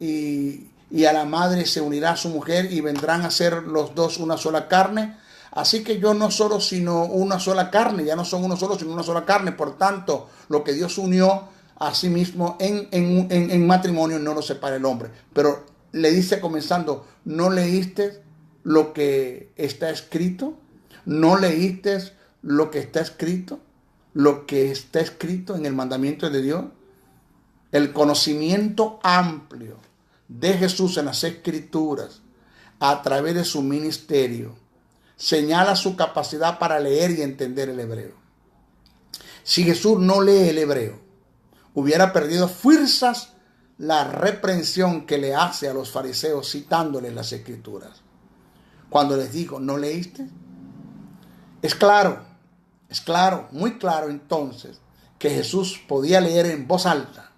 y a la madre, se unirá a su mujer y vendrán a ser los dos una sola carne. Así que yo no solo sino una sola carne, ya no son uno solo sino una sola carne. Por tanto, lo que Dios unió a sí mismo en matrimonio no lo separa el hombre. Pero le dice comenzando, ¿no leíste lo que está escrito? ¿No leíste lo que está escrito? Lo que está escrito en el mandamiento de Dios. El conocimiento amplio de Jesús en las escrituras a través de su ministerio, señala su capacidad para leer y entender el hebreo. Si Jesús no lee el hebreo, hubiera perdido fuerzas la reprensión que le hace a los fariseos citándoles las escrituras. Cuando les digo, ¿no leíste? Es claro, muy claro entonces que Jesús podía leer en voz alta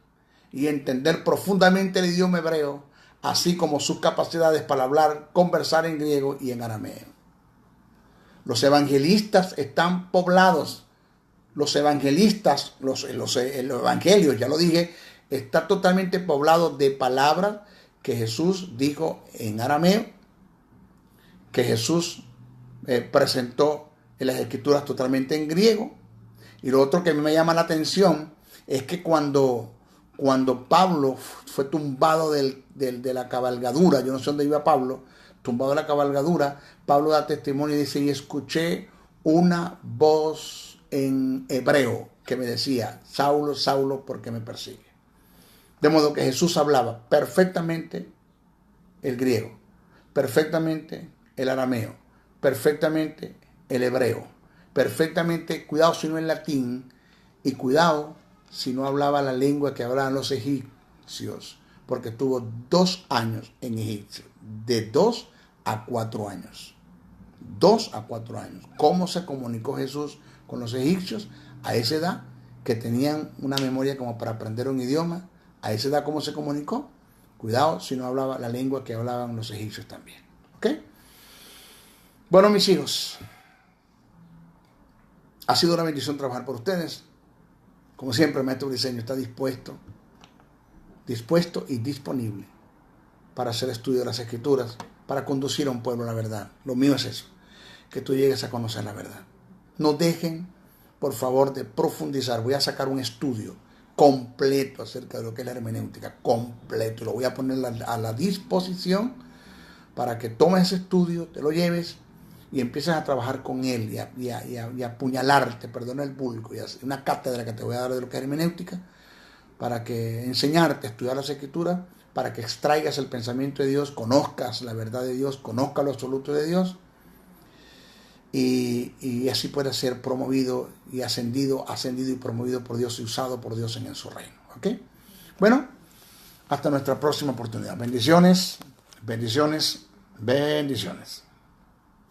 y entender profundamente el idioma hebreo, así como sus capacidades para hablar, conversar en griego y en arameo. Los evangelistas están poblados. Los evangelistas, los evangelios, ya lo dije, está totalmente poblado de palabras que Jesús dijo en arameo, que Jesús presentó en las escrituras totalmente en griego. Y lo otro que me llama la atención es que cuando Pablo fue tumbado de la cabalgadura, yo no sé dónde iba Pablo, tumbado de la cabalgadura, Pablo da testimonio y dice, y escuché una voz en hebreo que me decía, Saulo, Saulo, ¿por qué me persigue? De modo que Jesús hablaba perfectamente el griego, perfectamente el arameo, perfectamente el hebreo, perfectamente, cuidado si no en latín, y cuidado si no hablaba la lengua que hablaban los egipcios, porque estuvo 2 años en Egipto, de 2 a 4 años. 2 a 4 años. ¿Cómo se comunicó Jesús con los egipcios? A esa edad, que tenían una memoria como para aprender un idioma, a esa edad, ¿cómo se comunicó? Cuidado si no hablaba la lengua que hablaban los egipcios también. ¿Ok? Bueno, mis hijos, ha sido una bendición trabajar por ustedes. Como siempre, el Maestro Briceño está dispuesto y disponible para hacer estudio de las Escrituras, para conducir a un pueblo a la verdad. Lo mío es eso, que tú llegues a conocer la verdad. No dejen, por favor, de profundizar. Voy a sacar un estudio completo acerca de lo que es la hermenéutica, completo. Lo voy a poner a la disposición para que tomes ese estudio, te lo lleves y empieces a trabajar con él y a apuñalarte, perdona el vulgo, y hacer una cátedra que te voy a dar de lo que es hermenéutica, para que enseñarte a estudiar las Escrituras, para que extraigas el pensamiento de Dios, conozcas la verdad de Dios, conozcas lo absoluto de Dios, y así puedas ser promovido y ascendido y promovido por Dios y usado por Dios en su reino. ¿Ok? Bueno, hasta nuestra próxima oportunidad. Bendiciones, bendiciones, bendiciones.